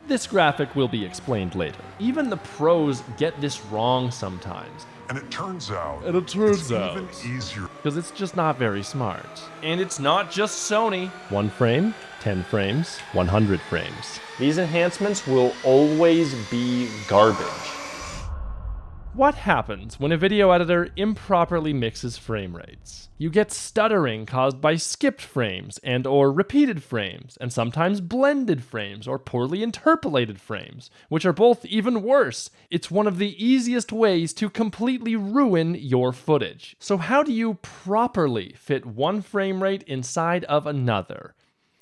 This graphic will be explained later. Even the pros get this wrong sometimes. And it turns out, It's even easier. because it's just not very smart. And it's not just Sony. 1 frame, 10 frames, 100 frames. These enhancements will always be garbage. What happens when a video editor improperly mixes frame rates? You get stuttering caused by skipped frames and or repeated frames, and sometimes blended frames or poorly interpolated frames, which are both even worse. It's one of the easiest ways to completely ruin your footage. So how do you properly fit one frame rate inside of another?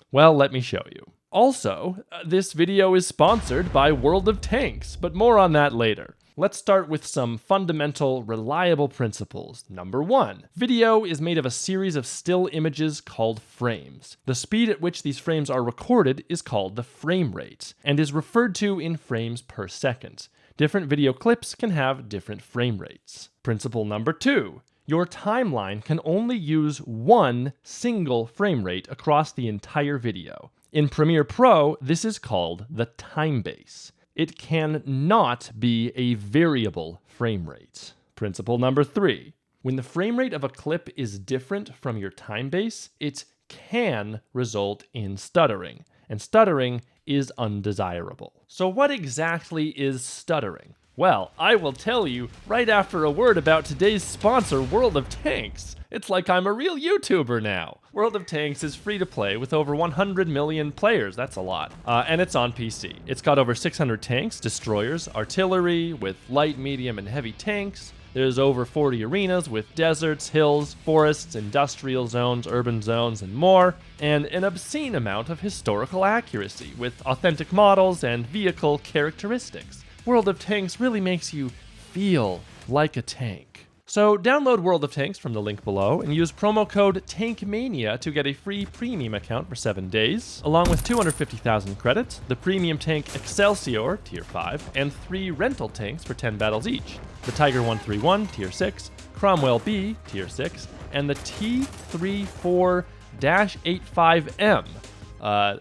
Well, let me show you. Also, this video is sponsored by World of Tanks, but more on that later. Let's start with some fundamental, reliable principles. Number 1, video is made of a series of still images called frames. The speed at which these frames are recorded is called the frame rate, and is referred to in frames per second. Different video clips can have different frame rates. Principle number 2, your timeline can only use one single frame rate across the entire video. In Premiere Pro, this is called the time base. It can not be a variable frame rate. Principle number 3. When the frame rate of a clip is different from your time base, it can result in stuttering, and stuttering is undesirable. So what exactly is stuttering? Well, I will tell you right after a word about today's sponsor, World of Tanks. It's like I'm a real YouTuber now. World of Tanks is free to play with over 100 million players. That's a lot. And it's on PC. It's got over 600 tanks, destroyers, artillery with light, medium, and heavy tanks. There's over 40 arenas with deserts, hills, forests, industrial zones, urban zones, and more, and an obscene amount of historical accuracy with authentic models and vehicle characteristics. World of Tanks really makes you feel like a tank. So download World of Tanks from the link below and use promo code TANKMANIA to get a free premium account for 7 days, along with 250,000 credits, the premium tank Excelsior, Tier 5, and 3 rental tanks for 10 battles each. The Tiger 131, Tier 6, Cromwell B, Tier 6, and the T34-85M.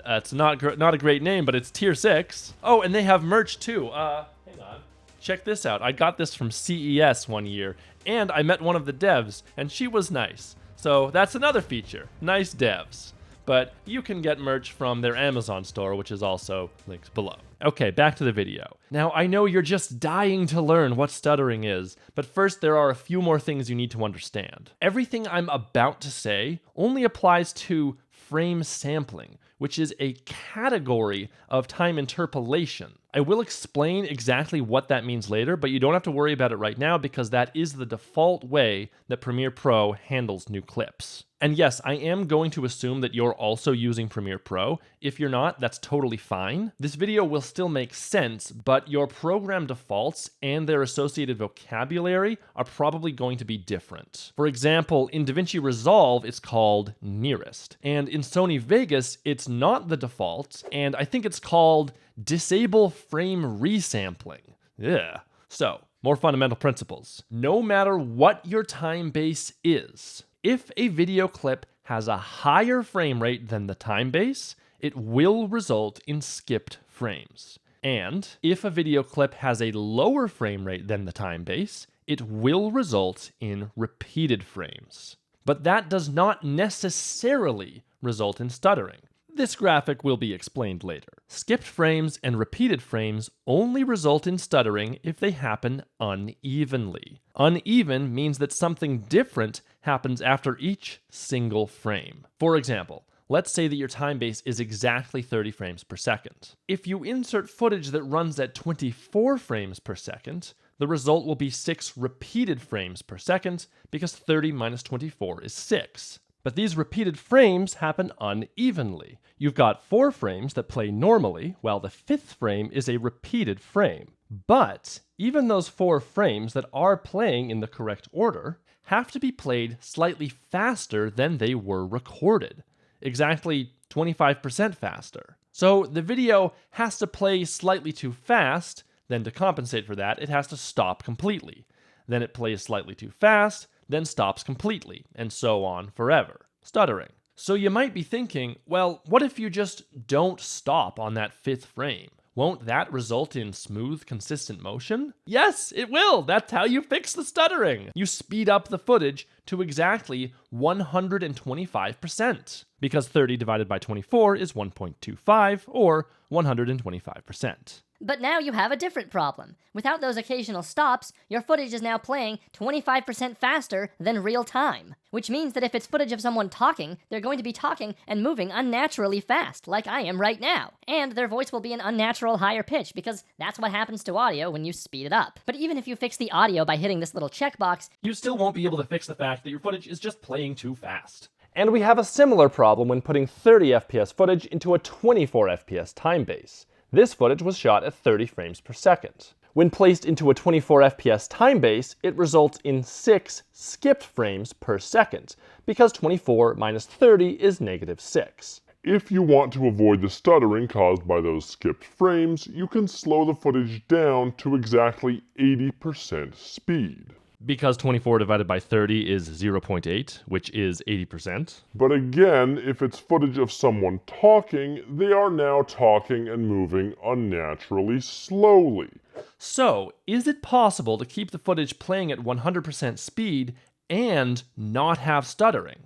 It's not a great name, but it's Tier 6. Oh, and they have merch too. Hang on. Check this out. I got this from CES one year, and I met one of the devs, and she was nice. So that's another feature. Nice devs. But you can get merch from their Amazon store, which is also linked below. Okay, back to the video. Now, I know you're just dying to learn what stuttering is, but first there are a few more things you need to understand. Everything I'm about to say only applies to frame sampling, which is a category of time interpolation. I will explain exactly what that means later, but you don't have to worry about it right now because that is the default way that Premiere Pro handles new clips. And yes, I am going to assume that you're also using Premiere Pro. If you're not, that's totally fine. This video will still make sense, but your program defaults and their associated vocabulary are probably going to be different. For example, in DaVinci Resolve, it's called Nearest. And in Sony Vegas, it's not the default, and I think it's called Disable Frame Resampling. Yeah. So, more fundamental principles. No matter what your time base is, if a video clip has a higher frame rate than the time base, it will result in skipped frames. And if a video clip has a lower frame rate than the time base, it will result in repeated frames. But that does not necessarily result in stuttering. This graphic will be explained later. Skipped frames and repeated frames only result in stuttering if they happen unevenly. Uneven means that something different happens after each single frame. For example, let's say that your time base is exactly 30 frames per second. If you insert footage that runs at 24 frames per second, the result will be 6 repeated frames per second because 30 minus 24 is 6. But these repeated frames happen unevenly. You've got 4 frames that play normally, while the 5th frame is a repeated frame. But even those 4 frames that are playing in the correct order have to be played slightly faster than they were recorded. Exactly 25% faster. So the video has to play slightly too fast, then to compensate for that, it has to stop completely. Then it plays slightly too fast, then stops completely, and so on forever. Stuttering. So you might be thinking, well, what if you just don't stop on that 5th frame? Won't that result in smooth, consistent motion? Yes, it will. That's how you fix the stuttering. You speed up the footage to exactly 125%, because 30 divided by 24 is 1.25, or 125%. But now you have a different problem. Without those occasional stops, your footage is now playing 25% faster than real time. Which means that if it's footage of someone talking, they're going to be talking and moving unnaturally fast, like I am right now. And their voice will be an unnatural higher pitch, because that's what happens to audio when you speed it up. But even if you fix the audio by hitting this little checkbox, you still won't be able to fix the fact that your footage is just playing too fast. And we have a similar problem when putting 30 FPS footage into a 24 FPS time base. This footage was shot at 30 frames per second. When placed into a 24 FPS time base, it results in 6 skipped frames per second, because 24 minus 30 is -6. If you want to avoid the stuttering caused by those skipped frames, you can slow the footage down to exactly 80% speed. Because 24 divided by 30 is 0.8, which is 80%. But again, if it's footage of someone talking, they are now talking and moving unnaturally slowly. So, is it possible to keep the footage playing at 100% speed and not have stuttering?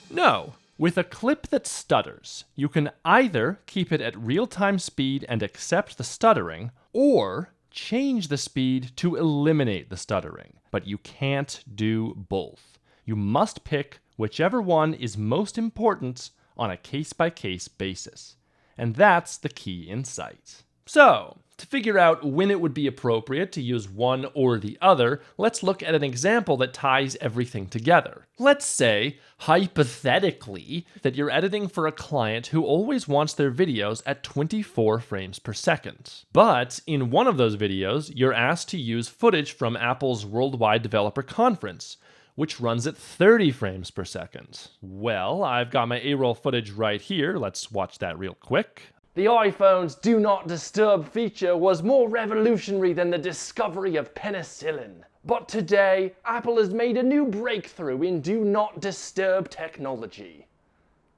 No. With a clip that stutters, you can either keep it at real-time speed and accept the stuttering, or change the speed to eliminate the stuttering. But you can't do both. You must pick whichever one is most important on a case-by-case basis. And that's the key insight. So, to figure out when it would be appropriate to use one or the other, let's look at an example that ties everything together. Let's say, hypothetically, that you're editing for a client who always wants their videos at 24 frames per second. But in one of those videos, you're asked to use footage from Apple's Worldwide Developer Conference, which runs at 30 frames per second. Well, I've got my A-roll footage right here. Let's watch that real quick. The iPhone's Do Not Disturb feature was more revolutionary than the discovery of penicillin. But today, Apple has made a new breakthrough in Do Not Disturb technology.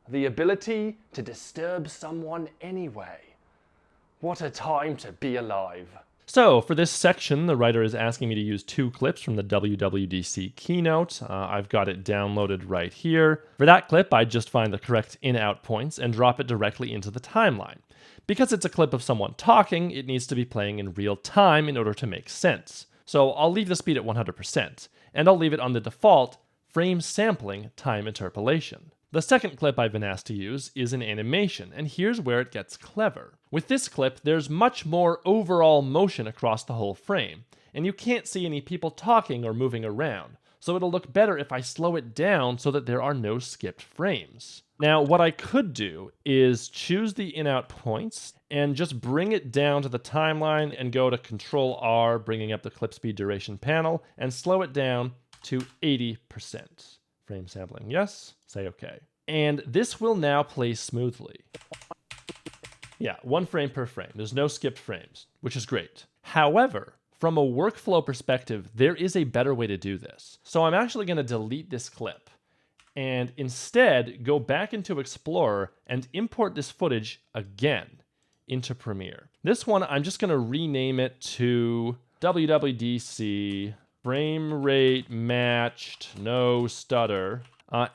The ability to disturb someone anyway. What a time to be alive. So, for this section, the writer is asking me to use 2 clips from the WWDC keynote. I've got it downloaded right here. For that clip, I just find the correct in-out points and drop it directly into the timeline. Because it's a clip of someone talking, it needs to be playing in real time in order to make sense. So I'll leave the speed at 100%, and I'll leave it on the default frame sampling time interpolation. The second clip I've been asked to use is an animation, and here's where it gets clever. With this clip, there's much more overall motion across the whole frame, and you can't see any people talking or moving around, so it'll look better if I slow it down so that there are no skipped frames. Now, what I could do is choose the in-out points and just bring it down to the timeline and go to Control-R, bringing up the clip speed duration panel, and slow it down to 80%. Frame sampling, yes. Say OK. And this will now play smoothly. Yeah, 1 frame per frame. There's no skipped frames, which is great. However, from a workflow perspective, there is a better way to do this. So I'm actually going to delete this clip and instead go back into Explorer and import this footage again into Premiere. This one, I'm just going to rename it to WWDC Framerate matched, no stutter.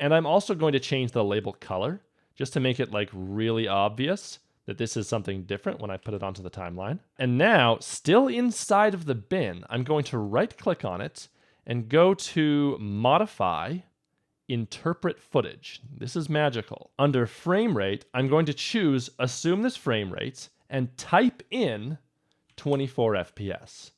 And I'm also going to change the label color just to make it like really obvious that this is something different when I put it onto the timeline. And now, still inside of the bin, I'm going to right-click on it and go to Modify, Interpret Footage. This is magical. Under Frame Rate, I'm going to choose Assume this frame rate and type in 24 FPS.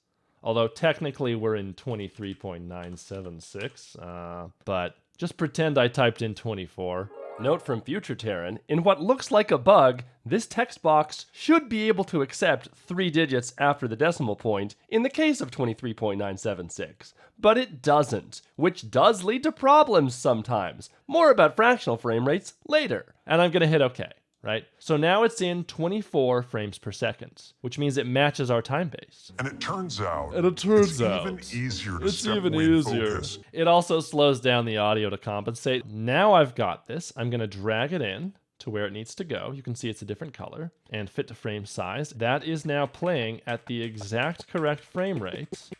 Although technically we're in 23.976, but just pretend I typed in 24. Note from Future Terran, in what looks like a bug, this text box should be able to accept 3 digits after the decimal point in the case of 23.976. But it doesn't, which does lead to problems sometimes. More about fractional frame rates later. And I'm going to hit OK. Right? So now it's in 24 frames per second, which means it matches our time base. And it turns out, it's even easier to step away and focus. It also slows down the audio to compensate. Now I've got this. I'm going to drag it in to where it needs to go. You can see it's a different color, and fit to frame size. That is now playing at the exact correct frame rate.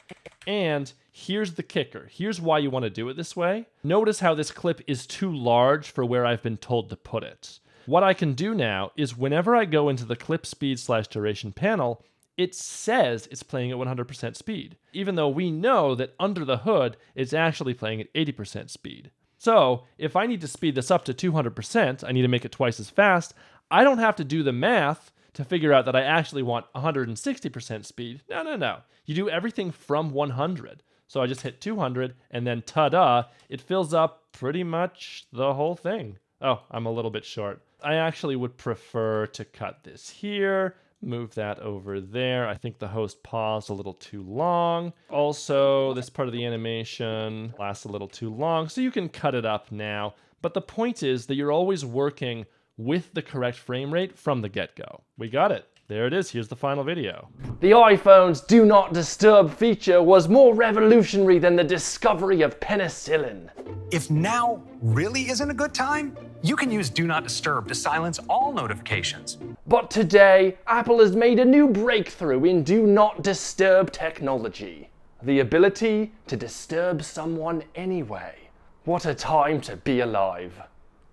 And here's the kicker. Here's why you want to do it this way. Notice how this clip is too large for where I've been told to put it. What I can do now is whenever I go into the clip speed/duration panel, it says it's playing at 100% speed, even though we know that under the hood, it's actually playing at 80% speed. So if I need to speed this up to 200%, I need to make it twice as fast, I don't have to do the math to figure out that I actually want 160% speed. No. You do everything from 100. So I just hit 200 and then ta-da, it fills up pretty much the whole thing. Oh, I'm a little bit short. I actually would prefer to cut this here, move that over there. I think the host paused a little too long. Also, this part of the animation lasts a little too long, so you can cut it up now. But the point is that you're always working with the correct frame rate from the get-go. We got it. There it is. Here's the final video. The iPhone's Do Not Disturb feature was more revolutionary than the discovery of penicillin. If now really isn't a good time, you can use Do Not Disturb to silence all notifications. But today, Apple has made a new breakthrough in Do Not Disturb technology. The ability to disturb someone anyway. What a time to be alive.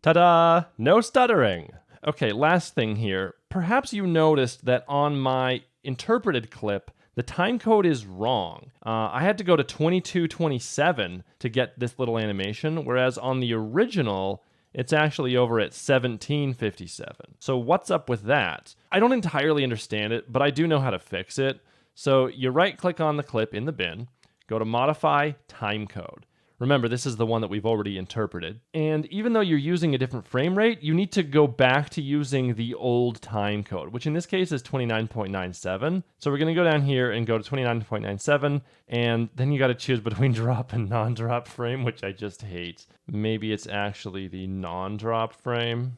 Ta-da! No stuttering. Okay, last thing here. Perhaps you noticed that on my interpreted clip, the timecode is wrong. I had to go to 2227 to get this little animation, whereas on the original, it's actually over at 1757. So what's up with that? I don't entirely understand it, but I do know how to fix it. So you right-click on the clip in the bin, go to Modify Timecode. Remember, this is the one that we've already interpreted. And even though you're using a different frame rate, you need to go back to using the old time code, which in this case is 29.97. So we're going to go down here and go to 29.97, and then you got to choose between drop and non-drop frame, which I just hate. Maybe it's actually the non-drop frame.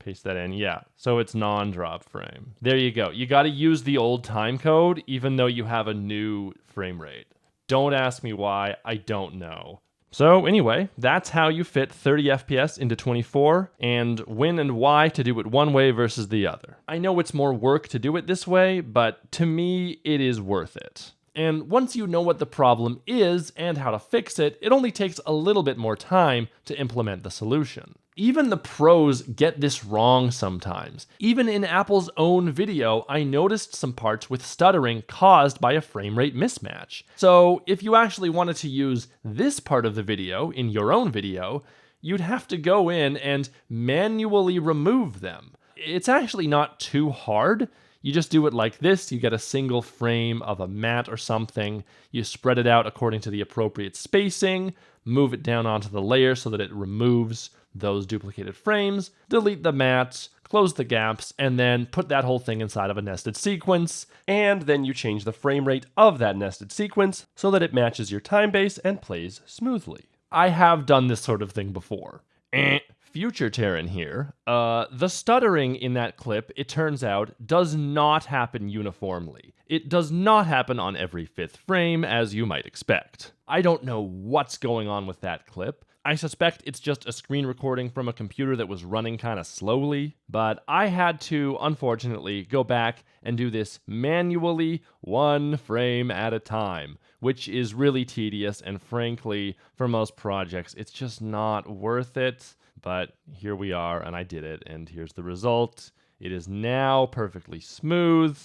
Paste that in, yeah. So it's non-drop frame. There you go. You got to use the old time code, even though you have a new frame rate. Don't ask me why, I don't know. So anyway, that's how you fit 30 FPS into 24, and when and why to do it one way versus the other. I know it's more work to do it this way, but to me, it is worth it. And once you know what the problem is and how to fix it, it only takes a little bit more time to implement the solution. Even the pros get this wrong sometimes. Even in Apple's own video, I noticed some parts with stuttering caused by a frame rate mismatch. So if you actually wanted to use this part of the video in your own video, you'd have to go in and manually remove them. It's actually not too hard. You just do it like this. You get a single frame of a matte or something. You spread it out according to the appropriate spacing, move it down onto the layer so that it removes those duplicated frames, delete the mattes, close the gaps, and then put that whole thing inside of a nested sequence. And then you change the frame rate of that nested sequence so that it matches your time base and plays smoothly. I have done this sort of thing before. Future Terran here. The stuttering in that clip, it turns out, does not happen uniformly. It does not happen on every fifth frame, as you might expect. I don't know what's going on with that clip. I suspect it's just a screen recording from a computer that was running kind of slowly, but I had to, unfortunately, go back and do this manually, one frame at a time, which is really tedious, and frankly, for most projects, it's just not worth it. But here we are, and I did it, and here's the result. It is now perfectly smooth,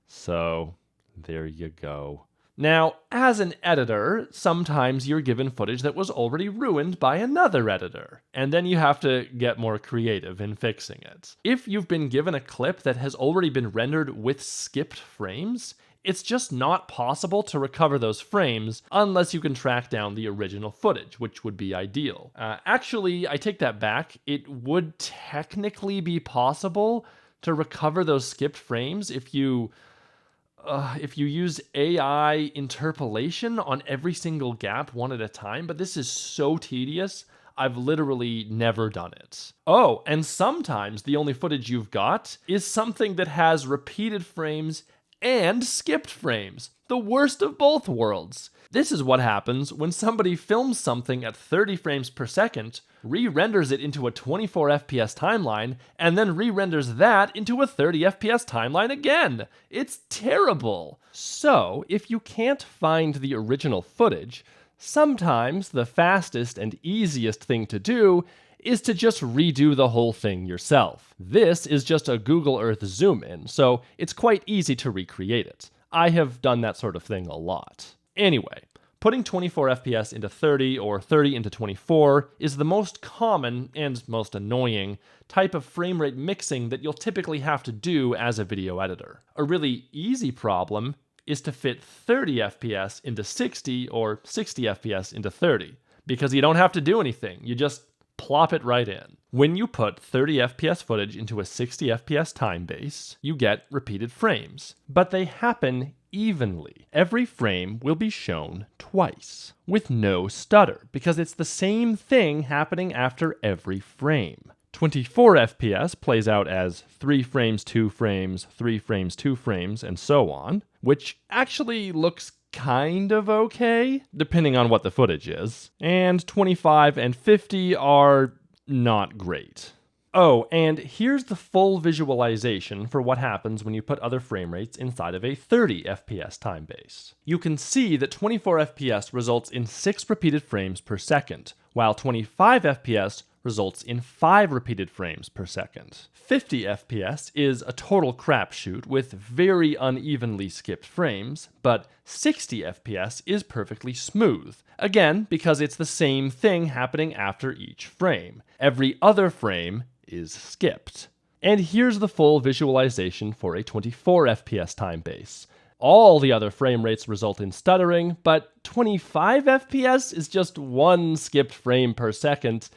so there you go. Now, as an editor, sometimes you're given footage that was already ruined by another editor, and then you have to get more creative in fixing it. If you've been given a clip that has already been rendered with skipped frames, it's just not possible to recover those frames unless you can track down the original footage, which would be ideal. Actually, I take that back. It would technically be possible to recover those skipped frames if you use AI interpolation on every single gap one at a time, but this is so tedious, I've literally never done it. Oh, and sometimes the only footage you've got is something that has repeated frames and skipped frames, the worst of both worlds. This is what happens when somebody films something at 30 frames per second, re-renders it into a 24 FPS timeline, and then re-renders that into a 30 FPS timeline again. It's terrible. So, if you can't find the original footage, sometimes the fastest and easiest thing to do is to just redo the whole thing yourself. This is just a Google Earth zoom in, so it's quite easy to recreate it. I have done that sort of thing a lot. Anyway, putting 24 FPS into 30 or 30 into 24 is the most common and most annoying type of frame rate mixing that you'll typically have to do as a video editor. A really easy problem is to fit 30 FPS into 60 or 60 FPS into 30, because you don't have to do anything, you just plop it right in. When you put 30 FPS footage into a 60 FPS time base, you get repeated frames, but they happen evenly. Every frame will be shown twice, with no stutter, because it's the same thing happening after every frame. 24 FPS plays out as 3 frames, 2 frames, 3 frames, 2 frames, and so on, which actually looks kind of okay, depending on what the footage is. And 25 and 50 are not great. Oh, and here's the full visualization for what happens when you put other frame rates inside of a 30 FPS time base. You can see that 24 FPS results in 6 repeated frames per second, while 25 FPS results in 5 repeated frames per second. 50 FPS is a total crapshoot with very unevenly skipped frames, but 60 FPS is perfectly smooth. Again, because it's the same thing happening after each frame. Every other frame is skipped. And here's the full visualization for a 24 FPS time base. All the other frame rates result in stuttering, but 25 FPS is just 1 skipped frame per second.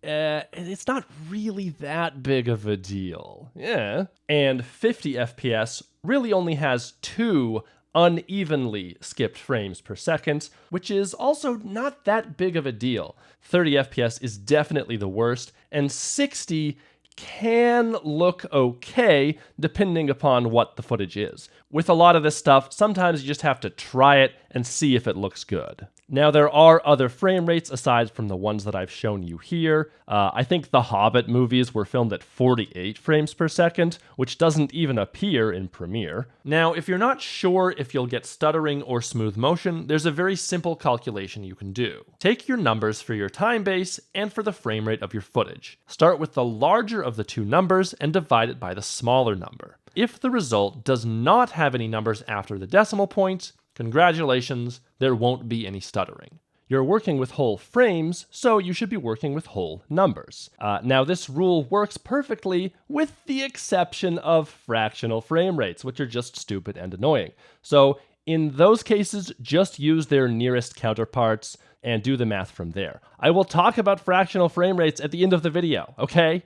It's not really that big of a deal. Yeah. And 50 FPS really only has 2 unevenly skipped frames per second, which is also not that big of a deal. 30 FPS is definitely the worst, and 60 can look okay depending upon what the footage is. With a lot of this stuff, sometimes you just have to try it and see if it looks good. Now, there are other frame rates aside from the ones that I've shown you here. I think the Hobbit movies were filmed at 48 frames per second, which doesn't even appear in Premiere. Now, if you're not sure if you'll get stuttering or smooth motion, there's a very simple calculation you can do. Take your numbers for your time base and for the frame rate of your footage. Start with the larger of the two numbers and divide it by the smaller number. If the result does not have any numbers after the decimal point, congratulations, there won't be any stuttering. You're working with whole frames, so you should be working with whole numbers. Now, this rule works perfectly with the exception of fractional frame rates, which are just stupid and annoying. So in those cases, just use their nearest counterparts and do the math from there. I will talk about fractional frame rates at the end of the video, okay?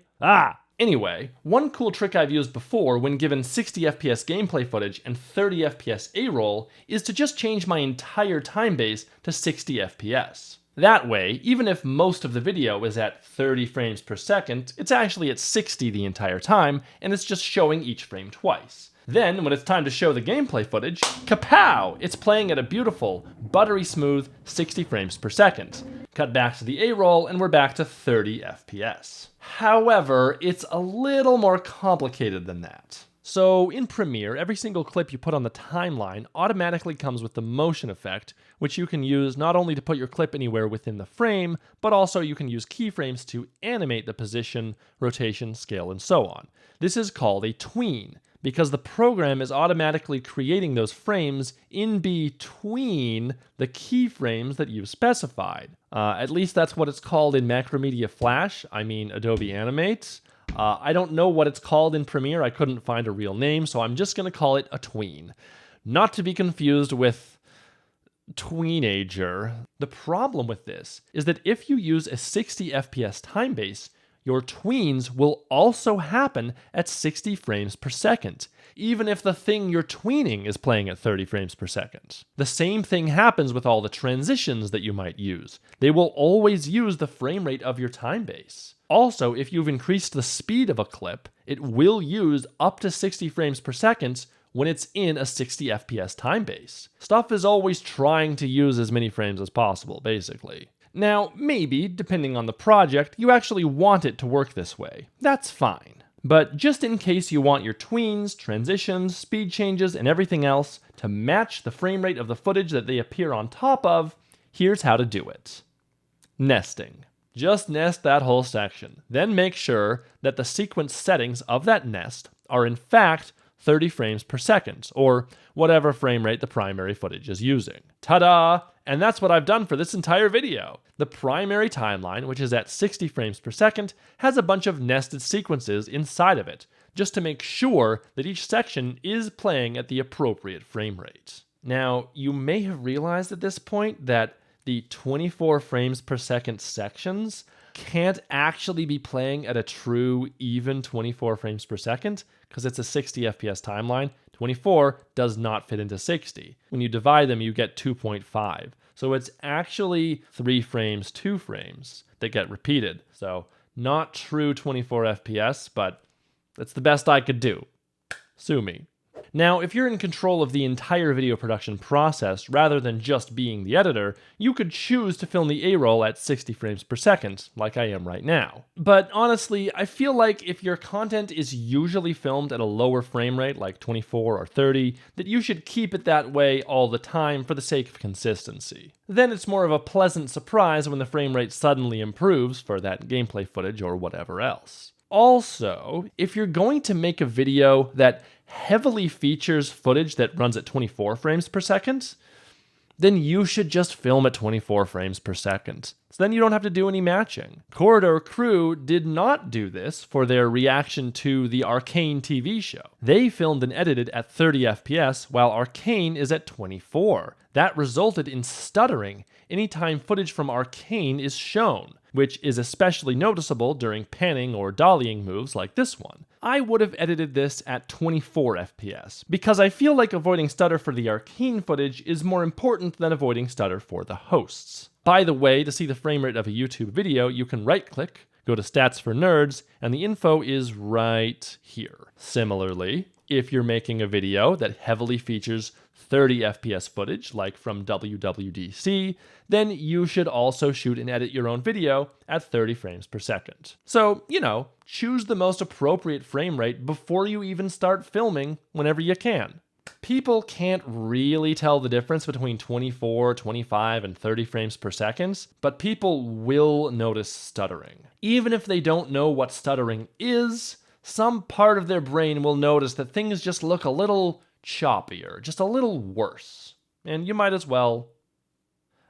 Anyway, one cool trick I've used before when given 60 FPS gameplay footage and 30 FPS A-roll is to just change my entire time base to 60 FPS. That way, even if most of the video is at 30 frames per second, it's actually at 60 the entire time, and it's just showing each frame twice. Then, when it's time to show the gameplay footage, kapow! It's playing at a beautiful, buttery smooth 60 frames per second. Cut back to the A-roll, and we're back to 30 FPS. However, it's a little more complicated than that. So in Premiere, every single clip you put on the timeline automatically comes with the motion effect, which you can use not only to put your clip anywhere within the frame, but also you can use keyframes to animate the position, rotation, scale, and so on. This is called a tween, because the program is automatically creating those frames in between the keyframes that you've specified. At least that's what it's called in Macromedia Flash, Adobe Animate. I don't know what it's called in Premiere, I couldn't find a real name, so I'm just going to call it a tween. Not to be confused with tweenager. The problem with this is that if you use a 60 FPS time base, your tweens will also happen at 60 frames per second, even if the thing you're tweening is playing at 30 frames per second. The same thing happens with all the transitions that you might use. They will always use the frame rate of your time base. Also, if you've increased the speed of a clip, it will use up to 60 frames per second when it's in a 60 FPS time base. Stuff is always trying to use as many frames as possible, basically. Now, maybe, depending on the project, you actually want it to work this way. That's fine. But just in case you want your tweens, transitions, speed changes, and everything else to match the frame rate of the footage that they appear on top of, here's how to do it. Nesting. Just nest that whole section. Then make sure that the sequence settings of that nest are in fact 30 frames per second, or whatever frame rate the primary footage is using. Ta-da! And that's what I've done for this entire video. The primary timeline, which is at 60 frames per second, has a bunch of nested sequences inside of it, just to make sure that each section is playing at the appropriate frame rate. Now, you may have realized at this point that the 24 frames per second sections can't actually be playing at a true even 24 frames per second because it's a 60 FPS timeline. 24 does not fit into 60. When you divide them, you get 2.5. So it's actually 3 frames, 2 frames that get repeated. So not true 24 FPS, but that's the best I could do. Sue me. Now, if you're in control of the entire video production process rather than just being the editor, you could choose to film the A-roll at 60 frames per second, like I am right now. But honestly, I feel like if your content is usually filmed at a lower frame rate, like 24 or 30, that you should keep it that way all the time for the sake of consistency. Then it's more of a pleasant surprise when the frame rate suddenly improves for that gameplay footage or whatever else. Also, if you're going to make a video that heavily features footage that runs at 24 frames per second, then you should just film at 24 frames per second. So then you don't have to do any matching. Corridor Crew did not do this for their reaction to the Arcane TV show. They filmed and edited at 30 FPS while Arcane is at 24. That resulted in stuttering anytime footage from Arcane is shown, which is especially noticeable during panning or dollying moves like this one. I would have edited this at 24 FPS, because I feel like avoiding stutter for the Arcane footage is more important than avoiding stutter for the hosts. By the way, to see the frame rate of a YouTube video, you can right-click, go to Stats for Nerds, and the info is right here. Similarly, if you're making a video that heavily features 30 FPS footage, like from WWDC, then you should also shoot and edit your own video at 30 frames per second. So, choose the most appropriate frame rate before you even start filming whenever you can. People can't really tell the difference between 24, 25, and 30 frames per second, but people will notice stuttering. Even if they don't know what stuttering is, some part of their brain will notice that things just look a little choppier, just a little worse. And you might as well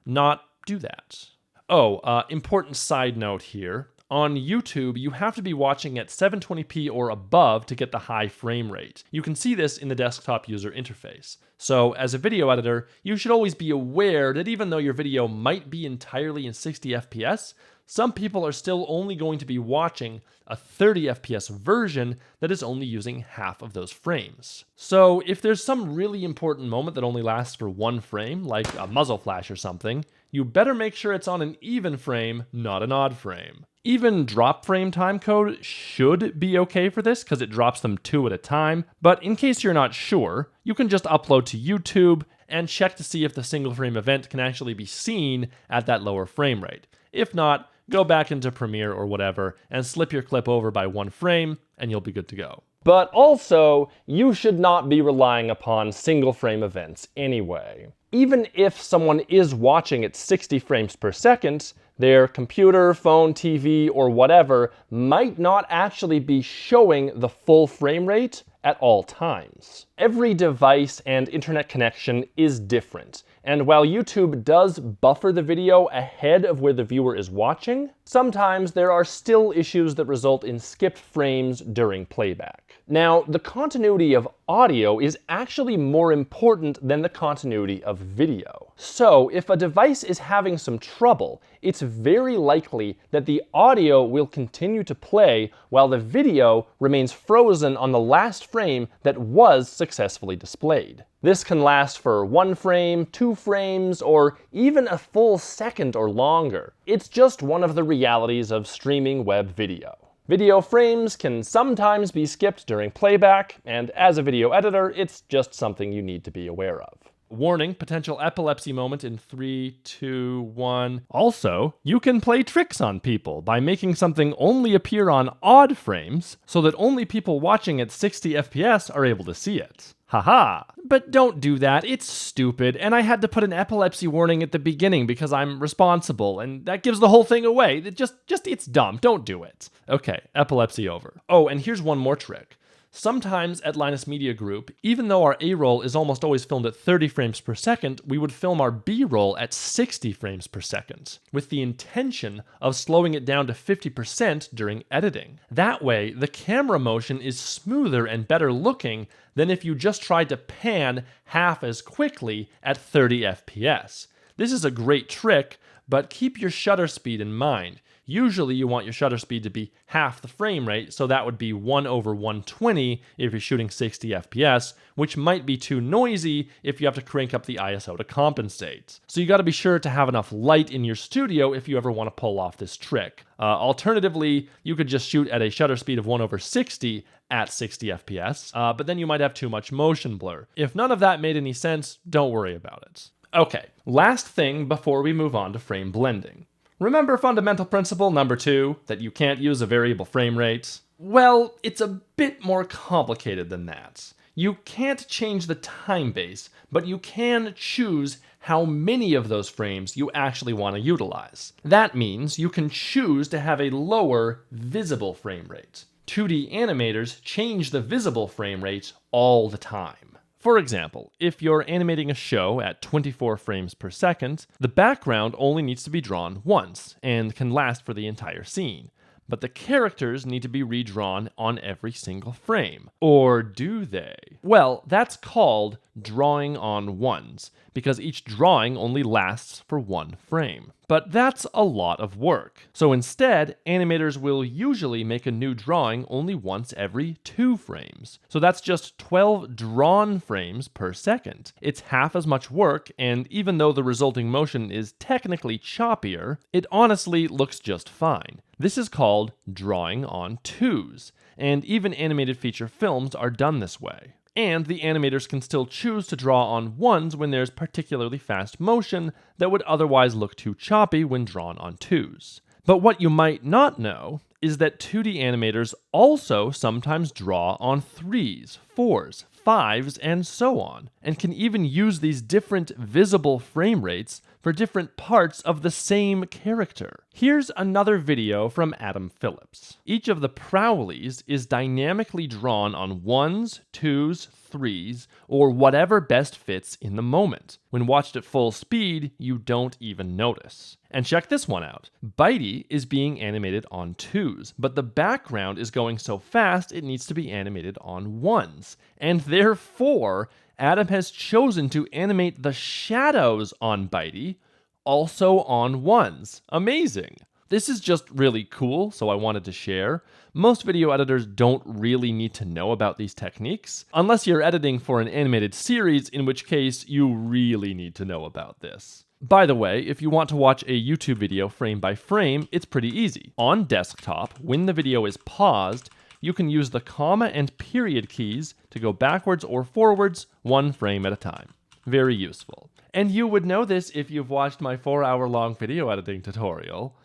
not do that. Oh, important side note here. On YouTube, you have to be watching at 720p or above to get the high frame rate. You can see this in the desktop user interface. So as a video editor, you should always be aware that even though your video might be entirely in 60 FPS, some people are still only going to be watching a 30 FPS version that is only using half of those frames. So if there's some really important moment that only lasts for 1 frame, like a muzzle flash or something, you better make sure it's on an even frame, not an odd frame. Even drop frame timecode should be okay for this because it drops them 2 at a time, but in case you're not sure, you can just upload to YouTube and check to see if the single frame event can actually be seen at that lower frame rate. If not, go back into Premiere or whatever and slip your clip over by 1 frame and you'll be good to go. But also, you should not be relying upon single frame events anyway. Even if someone is watching at 60 frames per second, their computer, phone, TV, or whatever might not actually be showing the full frame rate at all times. Every device and internet connection is different, and while YouTube does buffer the video ahead of where the viewer is watching, sometimes there are still issues that result in skipped frames during playback. Now, the continuity of audio is actually more important than the continuity of video. So, if a device is having some trouble, it's very likely that the audio will continue to play while the video remains frozen on the last frame that was successfully displayed. This can last for 1 frame, 2 frames, or even a full second or longer. It's just one of the realities of streaming web video. Video frames can sometimes be skipped during playback, and as a video editor, it's just something you need to be aware of. Warning, potential epilepsy moment in 3, 2, 1. Also, you can play tricks on people by making something only appear on odd frames so that only people watching at 60 FPS are able to see it. Haha. But don't do that, it's stupid, and I had to put an epilepsy warning at the beginning because I'm responsible, and that gives the whole thing away. It's dumb, don't do it. Okay, epilepsy over. Oh, and here's one more trick. Sometimes at Linus Media Group, even though our A-roll is almost always filmed at 30 frames per second, we would film our B-roll at 60 frames per second, with the intention of slowing it down to 50% during editing. That way, the camera motion is smoother and better looking than if you just tried to pan half as quickly at 30 FPS. This is a great trick, but keep your shutter speed in mind. Usually you want your shutter speed to be half the frame rate, so that would be 1/120 if you're shooting 60 FPS, which might be too noisy if you have to crank up the ISO to compensate. So you gotta be sure to have enough light in your studio if you ever wanna pull off this trick. Alternatively, you could just shoot at a shutter speed of 1/60 at 60 FPS, but then you might have too much motion blur. If none of that made any sense, don't worry about it. Okay, last thing before we move on to frame blending. Remember fundamental principle number 2, that you can't use a variable frame rate? Well, it's a bit more complicated than that. You can't change the time base, but you can choose how many of those frames you actually want to utilize. That means you can choose to have a lower visible frame rate. 2D animators change the visible frame rate all the time. For example, if you're animating a show at 24 frames per second, the background only needs to be drawn once and can last for the entire scene. But the characters need to be redrawn on every single frame. Or do they? Well, that's called drawing on ones, because each drawing only lasts for one frame. But that's a lot of work. So instead, animators will usually make a new drawing only once every 2 frames. So that's just 12 drawn frames per second. It's half as much work, and even though the resulting motion is technically choppier, it honestly looks just fine. This is called drawing on 2s, and even animated feature films are done this way. And the animators can still choose to draw on 1s when there's particularly fast motion that would otherwise look too choppy when drawn on 2s. But what you might not know is that 2D animators also sometimes draw on 3s, 4s, 5s, and so on, and can even use these different visible frame rates for different parts of the same character. Here's another video from Adam Phillips. Each of the Prowleys is dynamically drawn on 1s, 2s, 3s, or whatever best fits in the moment. When watched at full speed, you don't even notice. And check this one out. Bitey is being animated on 2s, but the background is going so fast it needs to be animated on 1s. And therefore, Adam has chosen to animate the shadows on Bitey also on 1s. Amazing! This is just really cool, so I wanted to share. Most video editors don't really need to know about these techniques, unless you're editing for an animated series, in which case you really need to know about this. By the way, if you want to watch a YouTube video frame by frame, it's pretty easy. On desktop, when the video is paused, you can use the comma and period keys to go backwards or forwards 1 frame at a time. Very useful. And you would know this if you've watched my 4-hour-long video editing tutorial.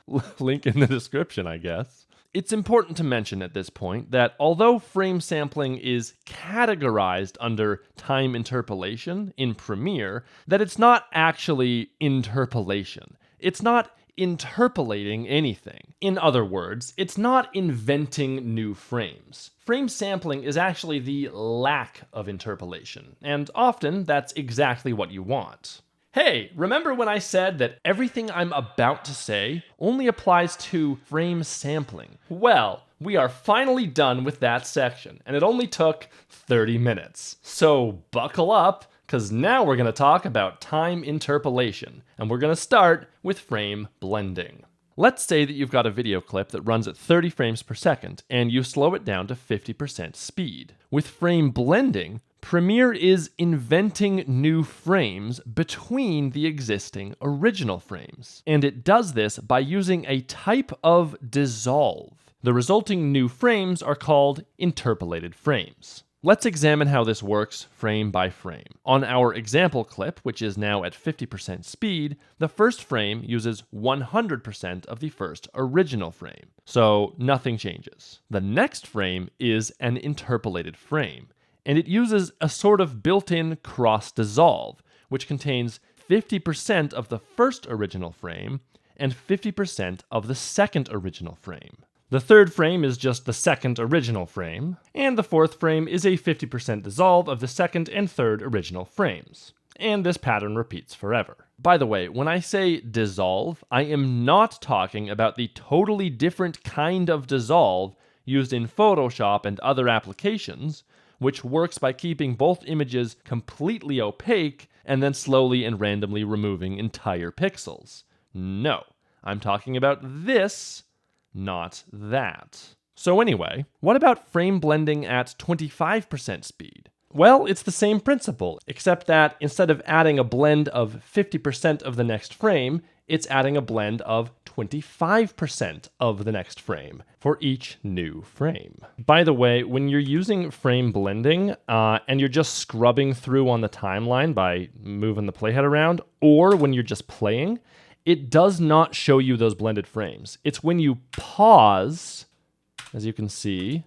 Link in the description, I guess. It's important to mention at this point that although frame sampling is categorized under time interpolation in Premiere, that it's not actually interpolation. It's not interpolating anything. In other words, it's not inventing new frames. Frame sampling is actually the lack of interpolation, and often that's exactly what you want. Hey, remember when I said that everything I'm about to say only applies to frame sampling? Well, we are finally done with that section, and it only took 30 minutes. So buckle up, because now we're going to talk about time interpolation, and we're going to start with frame blending. Let's say that you've got a video clip that runs at 30 frames per second, and you slow it down to 50% speed. With frame blending, Premiere is inventing new frames between the existing original frames. And it does this by using a type of dissolve. The resulting new frames are called interpolated frames. Let's examine how this works frame by frame. On our example clip, which is now at 50% speed, the first frame uses 100% of the first original frame, so nothing changes. The next frame is an interpolated frame, and it uses a sort of built-in cross-dissolve, which contains 50% of the first original frame and 50% of the second original frame. The third frame is just the second original frame, and the fourth frame is a 50% dissolve of the second and third original frames. And this pattern repeats forever. By the way, when I say dissolve, I am not talking about the totally different kind of dissolve used in Photoshop and other applications, which works by keeping both images completely opaque and then slowly and randomly removing entire pixels. No, I'm talking about this, not that. So anyway, what about frame blending at 25% speed? Well, it's the same principle, except that instead of adding a blend of 50% of the next frame, it's adding a blend of 25% of the next frame for each new frame. By the way, when you're using frame blending and you're just scrubbing through on the timeline by moving the playhead around, or when you're just playing, it does not show you those blended frames. It's when you pause, as you can see,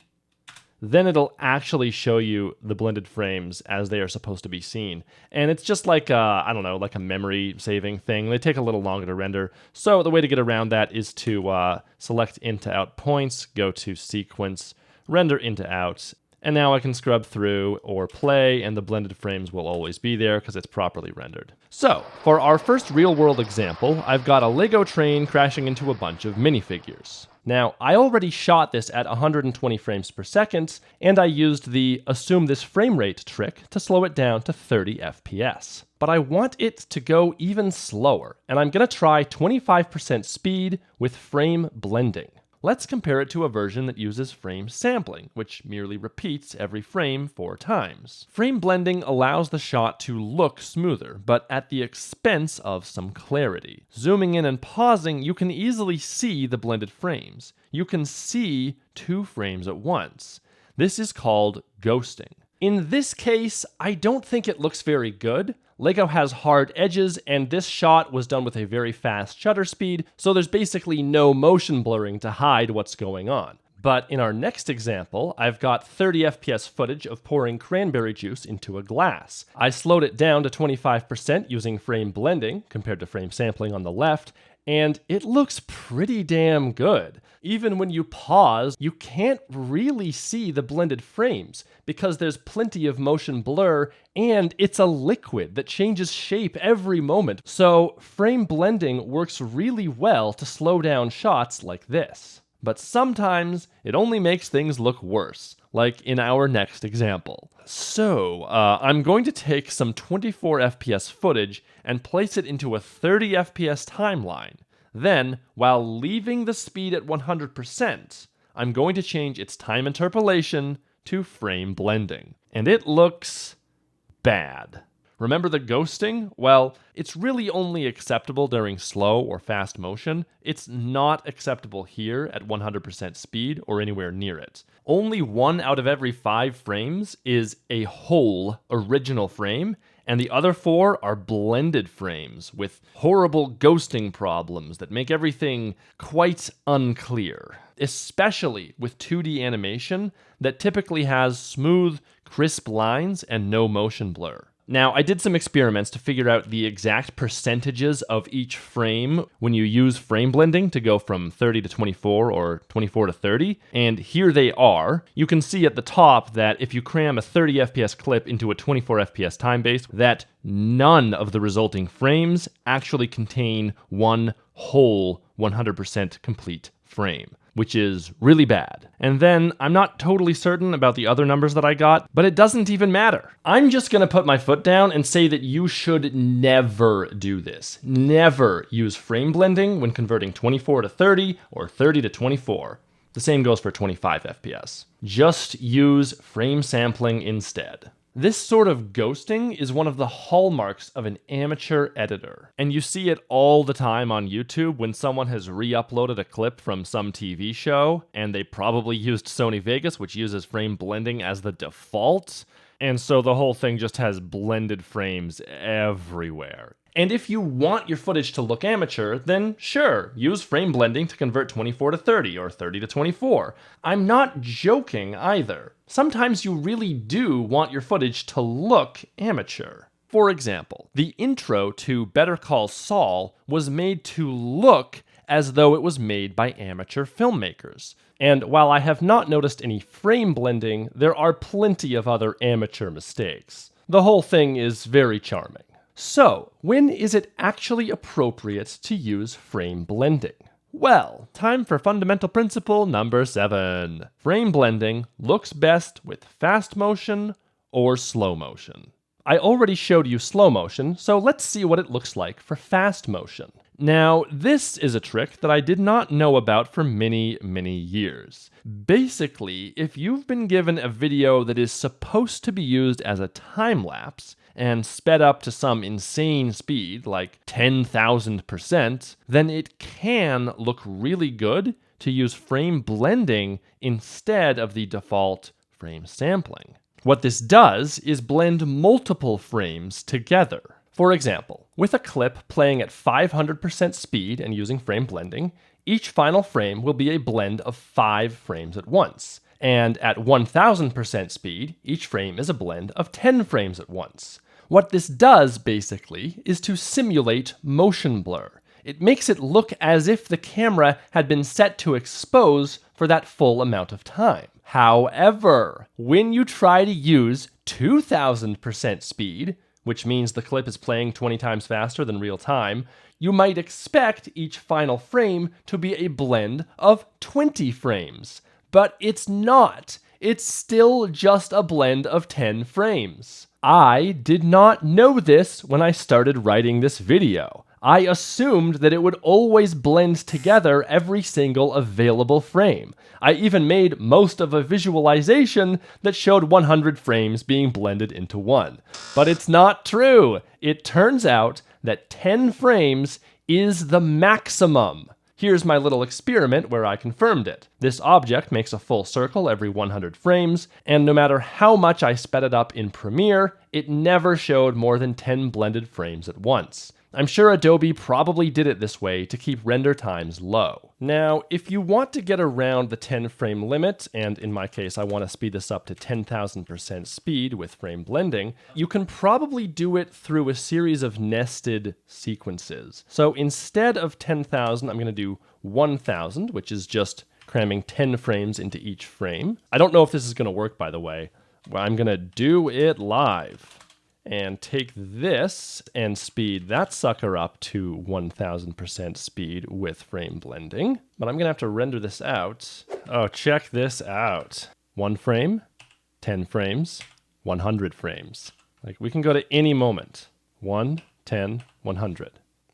then it'll actually show you the blended frames as they are supposed to be seen. And it's just like, I don't know, like a memory saving thing. They take a little longer to render. So the way to get around that is to select into out points, go to sequence, render into out, and now I can scrub through or play, and the blended frames will always be there because it's properly rendered. So, for our first real-world example, I've got a Lego train crashing into a bunch of minifigures. Now, I already shot this at 120 frames per second, and I used the assume this frame rate trick to slow it down to 30 FPS. But I want it to go even slower, and I'm going to try 25% speed with frame blending. Let's compare it to a version that uses frame sampling, which merely repeats every frame 4 times. Frame blending allows the shot to look smoother, but at the expense of some clarity. Zooming in and pausing, you can easily see the blended frames. You can see 2 frames at once. This is called ghosting. In this case, I don't think it looks very good. Lego has hard edges, and this shot was done with a very fast shutter speed, so there's basically no motion blurring to hide what's going on. But in our next example, I've got 30 FPS footage of pouring cranberry juice into a glass. I slowed it down to 25% using frame blending, compared to frame sampling on the left, and it looks pretty damn good. Even when you pause, you can't really see the blended frames because there's plenty of motion blur, and it's a liquid that changes shape every moment. So frame blending works really well to slow down shots like this. But sometimes it only makes things look worse, like in our next example. So, I'm going to take some 24 FPS footage and place it into a 30 FPS timeline. Then, while leaving the speed at 100%, I'm going to change its time interpolation to frame blending. And it looks bad. Remember the ghosting? Well, it's really only acceptable during slow or fast motion. It's not acceptable here at 100% speed or anywhere near it. Only 1 out of every 5 frames is a whole original frame, and the other 4 are blended frames with horrible ghosting problems that make everything quite unclear, especially with 2D animation that typically has smooth, crisp lines and no motion blur. Now, I did some experiments to figure out the exact percentages of each frame when you use frame blending to go from 30 to 24 or 24 to 30, and here they are. You can see at the top that if you cram a 30 FPS clip into a 24 FPS time base, that none of the resulting frames actually contain one whole 100% complete frame, which is really bad. And then I'm not totally certain about the other numbers that I got, but it doesn't even matter. I'm just gonna put my foot down and say that you should never do this. Never use frame blending when converting 24 to 30 or 30 to 24. The same goes for 25 FPS. Just use frame sampling instead. This sort of ghosting is one of the hallmarks of an amateur editor, and you see it all the time on YouTube when someone has re-uploaded a clip from some TV show, and they probably used Sony Vegas, which uses frame blending as the default, and so the whole thing just has blended frames everywhere. And if you want your footage to look amateur, then sure, use frame blending to convert 24 to 30 or 30 to 24. I'm not joking either. Sometimes you really do want your footage to look amateur. For example, the intro to Better Call Saul was made to look as though it was made by amateur filmmakers. And while I have not noticed any frame blending, there are plenty of other amateur mistakes. The whole thing is very charming. So, when is it actually appropriate to use frame blending? Well, time for fundamental principle number 7. Frame blending looks best with fast motion or slow motion. I already showed you slow motion, so let's see what it looks like for fast motion. Now, this is a trick that I did not know about for many, many years. Basically, if you've been given a video that is supposed to be used as a time-lapse, and sped up to some insane speed, like 10,000%, then it can look really good to use frame blending instead of the default frame sampling. What this does is blend multiple frames together. For example, with a clip playing at 500% speed and using frame blending, each final frame will be a blend of 5 frames at once. And at 1000% speed, each frame is a blend of 10 frames at once. What this does, basically, is to simulate motion blur. It makes it look as if the camera had been set to expose for that full amount of time. However, when you try to use 2000% speed, which means the clip is playing 20 times faster than real time, you might expect each final frame to be a blend of 20 frames. But it's not. It's still just a blend of 10 frames. I did not know this when I started writing this video. I assumed that it would always blend together every single available frame. I even made most of a visualization that showed 100 frames being blended into one. But it's not true. It turns out that 10 frames is the maximum. Here's my little experiment where I confirmed it. This object makes a full circle every 100 frames, and no matter how much I sped it up in Premiere, it never showed more than 10 blended frames at once. I'm sure Adobe probably did it this way to keep render times low. Now, if you want to get around the 10 frame limit, and in my case I want to speed this up to 10,000% speed with frame blending, you can probably do it through a series of nested sequences. So instead of 10,000, I'm going to do 1,000, which is just cramming 10 frames into each frame. I don't know if this is going to work, by the way. Well, I'm going to do it live. And take this and speed that sucker up to 1000% speed with frame blending. But I'm going to have to render this out. Oh, check this out. 1 frame, 10 frames, 100 frames. Like, we can go to any moment. 1, 10, 100.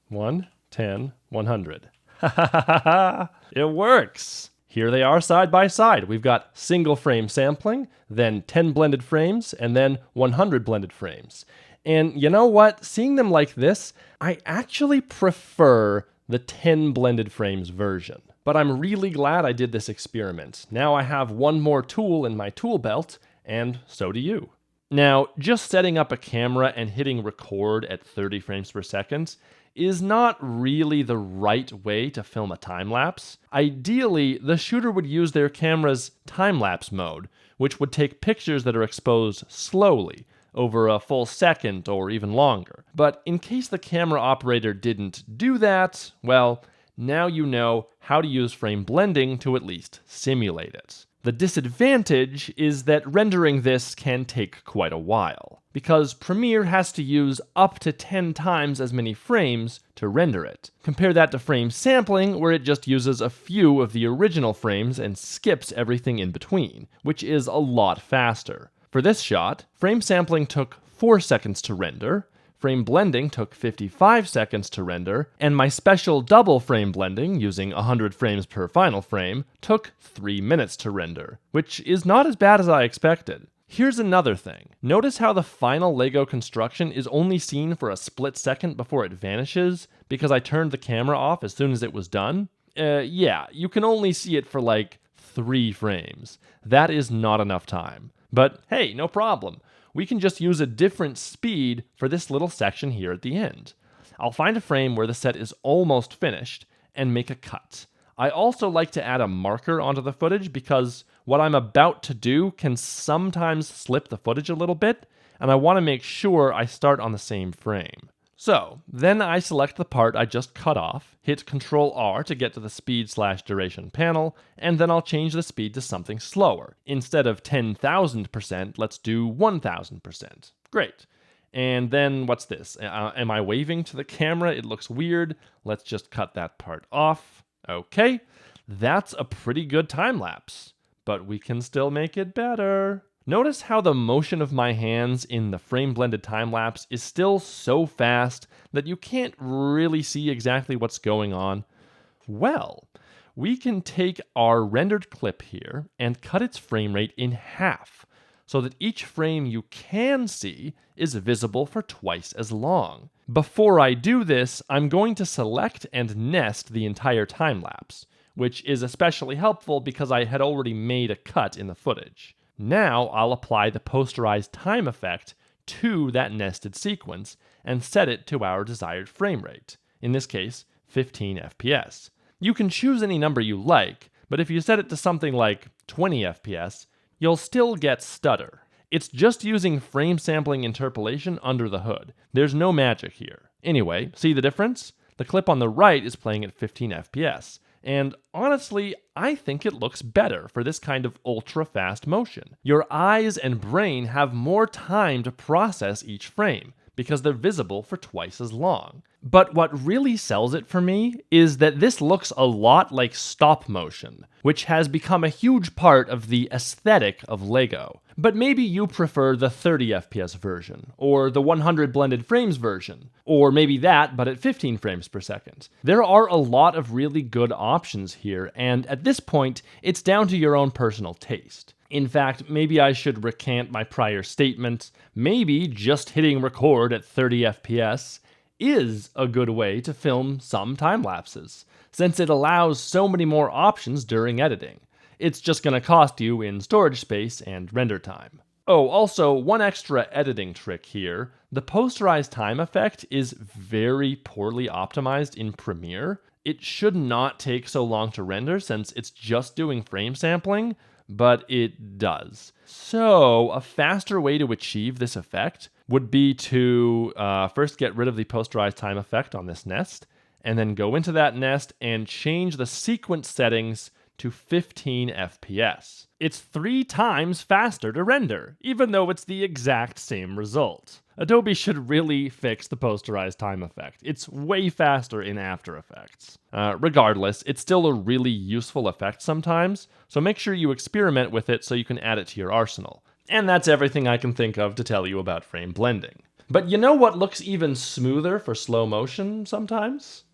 1, 10, 100. Ha ha ha ha ha! It works! Here they are side by side. We've got single frame sampling, then 10 blended frames, and then 100 blended frames. And you know what? Seeing them like this, I actually prefer the 10 blended frames version. But I'm really glad I did this experiment. Now I have one more tool in my tool belt, and so do you. Now, just setting up a camera and hitting record at 30 frames per second is not really the right way to film a time-lapse. Ideally, the shooter would use their camera's time-lapse mode, which would take pictures that are exposed slowly, over a full second or even longer. But in case the camera operator didn't do that, well, now you know how to use frame blending to at least simulate it. The disadvantage is that rendering this can take quite a while, because Premiere has to use up to 10 times as many frames to render it. Compare that to frame sampling, where it just uses a few of the original frames and skips everything in between, which is a lot faster. For this shot, frame sampling took 4 seconds to render, frame blending took 55 seconds to render, and my special double frame blending, using 100 frames per final frame, took 3 minutes to render, which is not as bad as I expected. Here's another thing. Notice how the final Lego construction is only seen for a split second before it vanishes because I turned the camera off as soon as it was done? Yeah, you can only see it for like 3 frames. That is not enough time. But hey, no problem. We can just use a different speed for this little section here at the end. I'll find a frame where the set is almost finished and make a cut. I also like to add a marker onto the footage because what I'm about to do can sometimes slip the footage a little bit, and I want to make sure I start on the same frame. So, then I select the part I just cut off, hit Ctrl-R to get to the speed/duration panel, and then I'll change the speed to something slower. Instead of 10,000%, let's do 1,000%. Great. And then what's this? Am I waving to the camera? It looks weird. Let's just cut that part off. Okay, that's a pretty good time lapse, but we can still make it better. Notice how the motion of my hands in the frame blended time lapse is still so fast that you can't really see exactly what's going on? Well, we can take our rendered clip here and cut its frame rate in half so that each frame you can see is visible for twice as long. Before I do this, I'm going to select and nest the entire time lapse, which is especially helpful because I had already made a cut in the footage. Now I'll apply the Posterize Time effect to that nested sequence and set it to our desired frame rate, in this case 15 FPS. You can choose any number you like, but if you set it to something like 20 FPS, you'll still get stutter. It's just using frame sampling interpolation under the hood. There's no magic here. Anyway, see the difference? The clip on the right is playing at 15 FPS. And honestly, I think it looks better for this kind of ultra-fast motion. Your eyes and brain have more time to process each frame, because they're visible for twice as long. But what really sells it for me is that this looks a lot like stop motion, which has become a huge part of the aesthetic of Lego. But maybe you prefer the 30 FPS version, or the 100 blended frames version, or maybe that, but at 15 frames per second. There are a lot of really good options here, and at this point, it's down to your own personal taste. In fact, maybe I should recant my prior statement. Maybe just hitting record at 30 FPS is a good way to film some time lapses, since it allows so many more options during editing. It's just going to cost you in storage space and render time. Oh, also, one extra editing trick here. The Posterize Time effect is very poorly optimized in Premiere. It should not take so long to render since it's just doing frame sampling, but it does. So, a faster way to achieve this effect would be to first get rid of the Posterize Time effect on this nest, and then go into that nest and change the sequence settings to 15 FPS. It's 3 times faster to render, even though it's the exact same result. Adobe should really fix the Posterize Time effect. It's way faster in After Effects. Regardless, it's still a really useful effect sometimes, so make sure you experiment with it so you can add it to your arsenal. And that's everything I can think of to tell you about frame blending. But you know what looks even smoother for slow motion sometimes?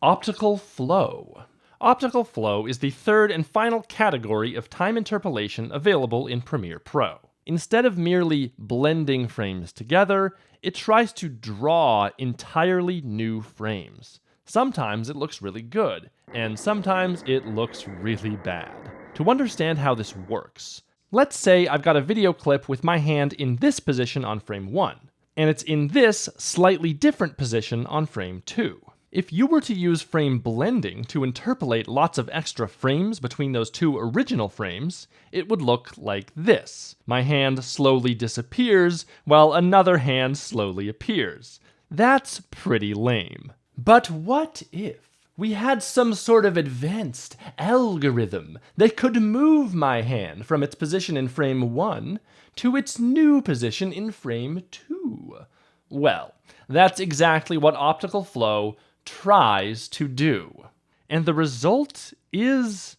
Optical Flow. Optical Flow is the third and final category of time interpolation available in Premiere Pro. Instead of merely blending frames together, it tries to draw entirely new frames. Sometimes it looks really good, and sometimes it looks really bad. To understand how this works, let's say I've got a video clip with my hand in this position on frame 1, and it's in this slightly different position on frame 2. If you were to use frame blending to interpolate lots of extra frames between those 2 original frames, it would look like this. My hand slowly disappears, while another hand slowly appears. That's pretty lame. But what if we had some sort of advanced algorithm that could move my hand from its position in frame 1 to its new position in frame 2? Well, that's exactly what Optical Flow tries to do. And the result is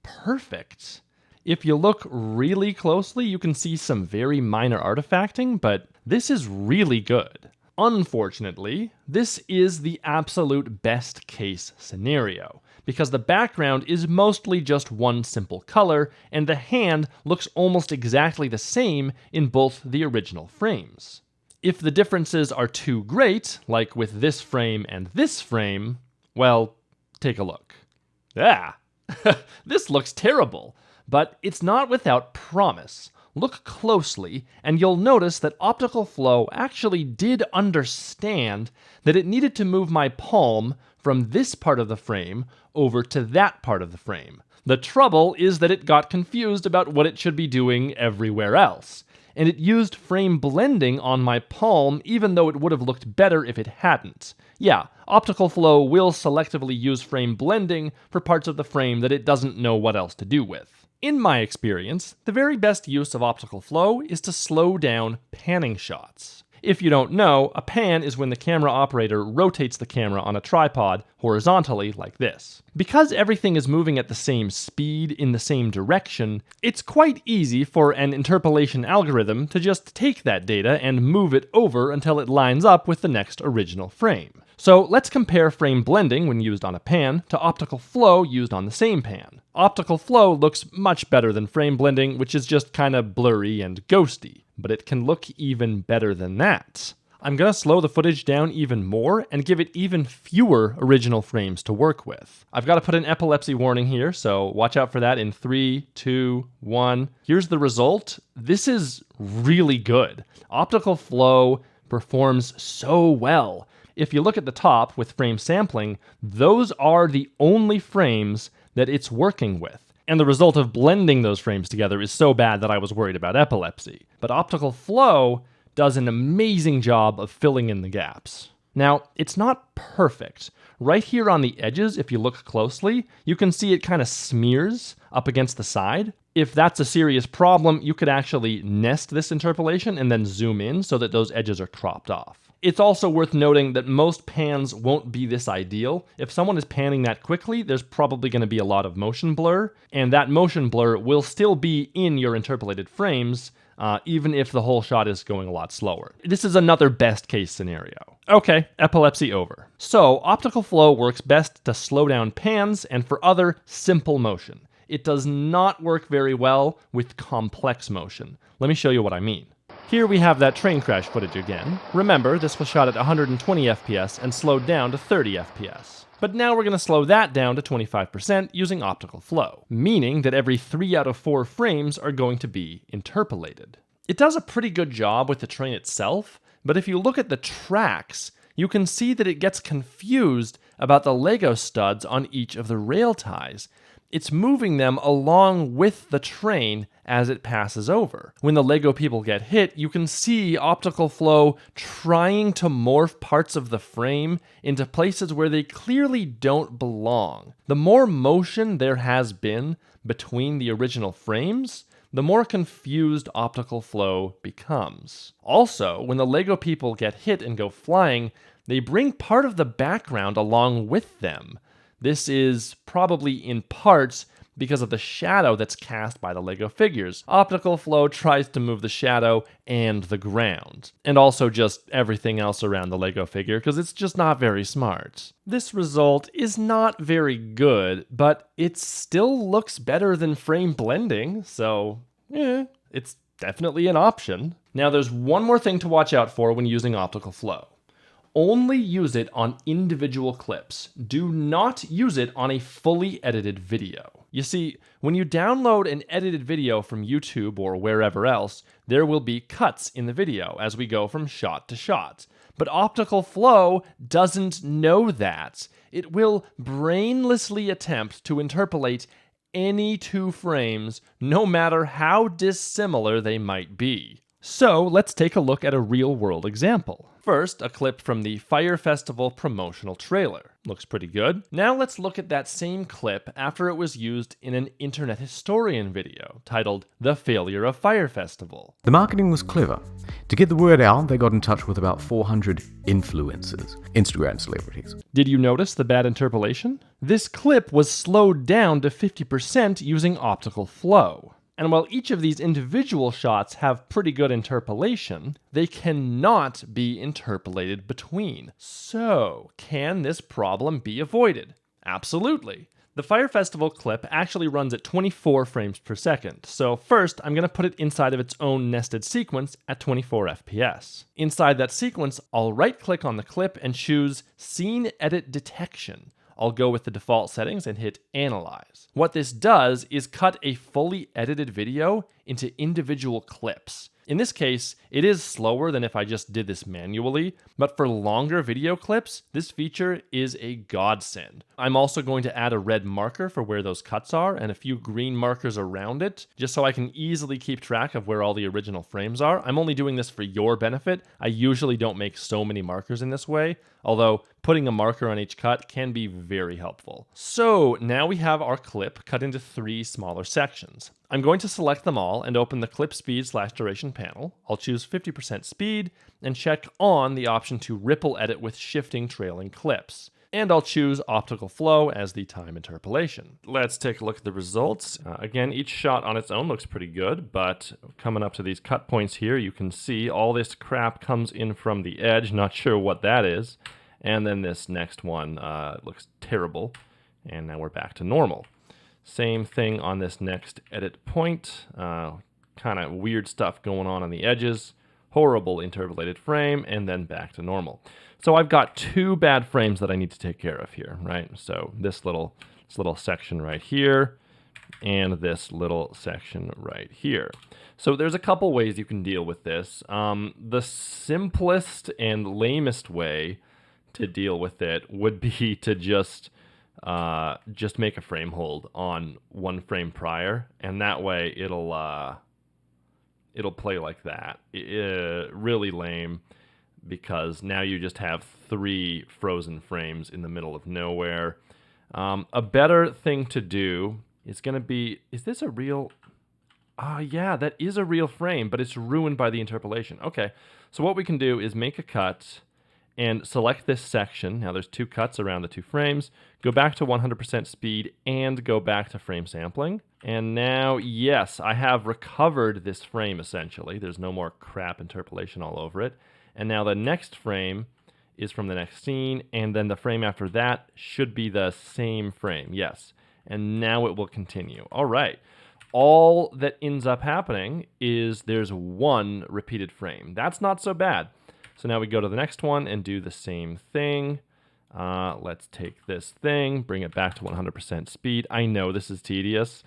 perfect. If you look really closely, you can see some very minor artifacting, but this is really good. Unfortunately, this is the absolute best case scenario, because the background is mostly just one simple color, and the hand looks almost exactly the same in both the original frames. If the differences are too great, like with this frame and this frame, well, take a look. Ah! This looks terrible, but it's not without promise. Look closely, and you'll notice that Optical Flow actually did understand that it needed to move my palm from this part of the frame over to that part of the frame. The trouble is that it got confused about what it should be doing everywhere else, and it used frame blending on my palm even though it would have looked better if it hadn't. Yeah, Optical Flow will selectively use frame blending for parts of the frame that it doesn't know what else to do with. In my experience, the very best use of Optical Flow is to slow down panning shots. If you don't know, a pan is when the camera operator rotates the camera on a tripod horizontally like this. Because everything is moving at the same speed in the same direction, it's quite easy for an interpolation algorithm to just take that data and move it over until it lines up with the next original frame. So let's compare frame blending when used on a pan to Optical Flow used on the same pan. Optical Flow looks much better than frame blending, which is just kinda blurry and ghosty, but it can look even better than that. I'm gonna slow the footage down even more and give it even fewer original frames to work with. I've gotta put an epilepsy warning here, so watch out for that in 3, 2, 1. Here's the result. This is really good. Optical Flow performs so well. If you look at the top with frame sampling, those are the only frames that it's working with. And the result of blending those frames together is so bad that I was worried about epilepsy. But Optical Flow does an amazing job of filling in the gaps. Now, it's not perfect. Right here on the edges, if you look closely, you can see it kind of smears up against the side. If that's a serious problem, you could actually nest this interpolation and then zoom in so that those edges are cropped off. It's also worth noting that most pans won't be this ideal. If someone is panning that quickly, there's probably going to be a lot of motion blur, and that motion blur will still be in your interpolated frames, even if the whole shot is going a lot slower. This is another best case scenario. Okay, epilepsy over. So, Optical Flow works best to slow down pans and for other simple motion. It does not work very well with complex motion. Let me show you what I mean. Here we have that train crash footage again. Remember, this was shot at 120 FPS and slowed down to 30 FPS. But now we're going to slow that down to 25% using Optical Flow, meaning that every 3 out of 4 frames are going to be interpolated. It does a pretty good job with the train itself, but if you look at the tracks, you can see that it gets confused about the Lego studs on each of the rail ties. It's moving them along with the train as it passes over. When the Lego people get hit, you can see Optical Flow trying to morph parts of the frame into places where they clearly don't belong. The more motion there has been between the original frames, the more confused Optical Flow becomes. Also, when the Lego people get hit and go flying, they bring part of the background along with them. This is probably in parts because of the shadow that's cast by the Lego figures. Optical Flow tries to move the shadow and the ground, and also just everything else around the Lego figure, because it's just not very smart. This result is not very good, but it still looks better than frame blending, so it's definitely an option. Now there's one more thing to watch out for when using Optical Flow. Only use it on individual clips. Do not use it on a fully edited video. You see, when you download an edited video from YouTube or wherever else, there will be cuts in the video as we go from shot to shot. But Optical Flow doesn't know that. It will brainlessly attempt to interpolate any 2 frames, no matter how dissimilar they might be. So let's take a look at a real-world example. First, a clip from the Fire Festival promotional trailer. Looks pretty good. Now let's look at that same clip after it was used in an Internet Historian video titled The Failure of Fire Festival. The marketing was clever. To get the word out, they got in touch with about 400 influencers, Instagram celebrities. Did you notice the bad interpolation? This clip was slowed down to 50% using Optical Flow. And while each of these individual shots have pretty good interpolation, they cannot be interpolated between. So, can this problem be avoided? Absolutely. The Fire Festival clip actually runs at 24 frames per second, so first I'm going to put it inside of its own nested sequence at 24 FPS. Inside that sequence, I'll right-click on the clip and choose Scene Edit Detection. I'll go with the default settings and hit Analyze. What this does is cut a fully edited video into individual clips. In this case, it is slower than if I just did this manually, but for longer video clips, this feature is a godsend. I'm also going to add a red marker for where those cuts are and a few green markers around it, just so I can easily keep track of where all the original frames are. I'm only doing this for your benefit. I usually don't make so many markers in this way, although putting a marker on each cut can be very helpful. So now we have our clip cut into 3 smaller sections. I'm going to select them all and open the clip speed/duration panel. I'll choose 50% speed and check on the option to ripple edit with shifting trailing clips. And I'll choose Optical Flow as the time interpolation. Let's take a look at the results. Again, each shot on its own looks pretty good, but coming up to these cut points here, you can see all this crap comes in from the edge. Not sure what that is. And then this next one looks terrible. And now we're back to normal. Same thing on this next edit point. Kind of weird stuff going on the edges. Horrible interpolated frame, and then back to normal. So I've got 2 bad frames that I need to take care of here, right? So this little section right here, and this little section right here. So there's a couple ways you can deal with this. The simplest and lamest way to deal with it would be to just make a frame hold on 1 frame prior, and that way it'll play like that. Really lame, because now you just have 3 frozen frames in the middle of nowhere. A better thing to do is going to be, is this a real... yeah, that is a real frame, but it's ruined by the interpolation. Okay, so what we can do is make a cut and select this section. Now there's 2 cuts around the 2 frames. Go back to 100% speed and go back to frame sampling. And now, yes, I have recovered this frame essentially. There's no more crap interpolation all over it. And now the next frame is from the next scene, and then the frame after that should be the same frame, yes. And now it will continue. All right. All that ends up happening is there's 1 repeated frame. That's not so bad. So now we go to the next one and do the same thing. Let's take this thing, bring it back to 100% speed. I know this is tedious.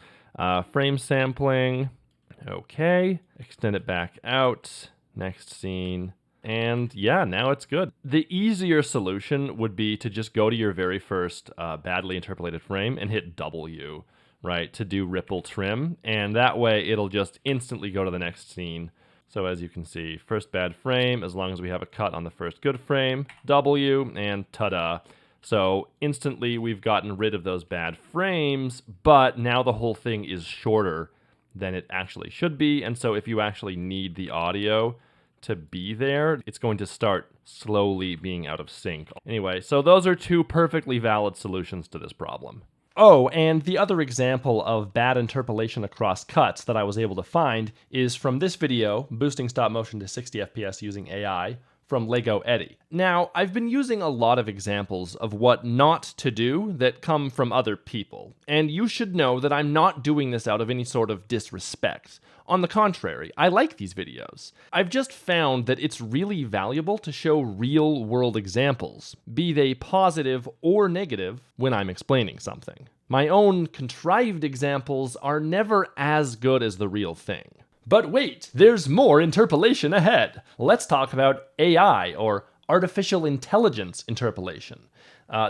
Frame sampling. Okay. Extend it back out. Next scene. And yeah, now it's good. The easier solution would be to just go to your very first badly interpolated frame and hit W, right, to do ripple trim. And that way it'll just instantly go to the next scene. So as you can see, first bad frame, as long as we have a cut on the first good frame, W, and ta-da. So instantly we've gotten rid of those bad frames, but now the whole thing is shorter than it actually should be. And so if you actually need the audio to be there, it's going to start slowly being out of sync. Anyway, so those are 2 perfectly valid solutions to this problem. Oh, and the other example of bad interpolation across cuts that I was able to find is from this video, boosting stop motion to 60 FPS using AI, from Lego Eddie. Now, I've been using a lot of examples of what not to do that come from other people, and you should know that I'm not doing this out of any sort of disrespect. On the contrary, I like these videos. I've just found that it's really valuable to show real-world examples, be they positive or negative, when I'm explaining something. My own contrived examples are never as good as the real thing. But wait, there's more interpolation ahead. Let's talk about AI, or artificial intelligence interpolation.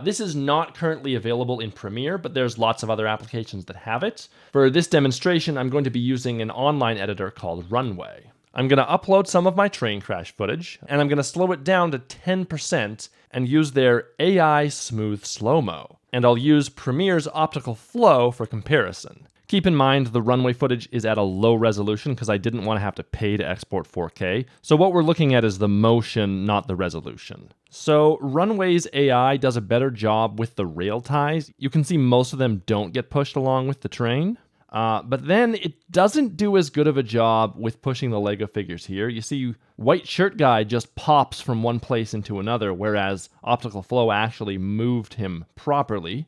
This is not currently available in Premiere, but there's lots of other applications that have it. For this demonstration, I'm going to be using an online editor called Runway. I'm going to upload some of my train crash footage, and I'm going to slow it down to 10% and use their AI Smooth Slow-Mo. And I'll use Premiere's Optical Flow for comparison. Keep in mind the Runway footage is at a low resolution because I didn't want to have to pay to export 4K. So what we're looking at is the motion, not the resolution. So Runway's AI does a better job with the rail ties. You can see most of them don't get pushed along with the train. But then it doesn't do as good of a job with pushing the Lego figures here. You see, White Shirt Guy just pops from one place into another, whereas Optical Flow actually moved him properly.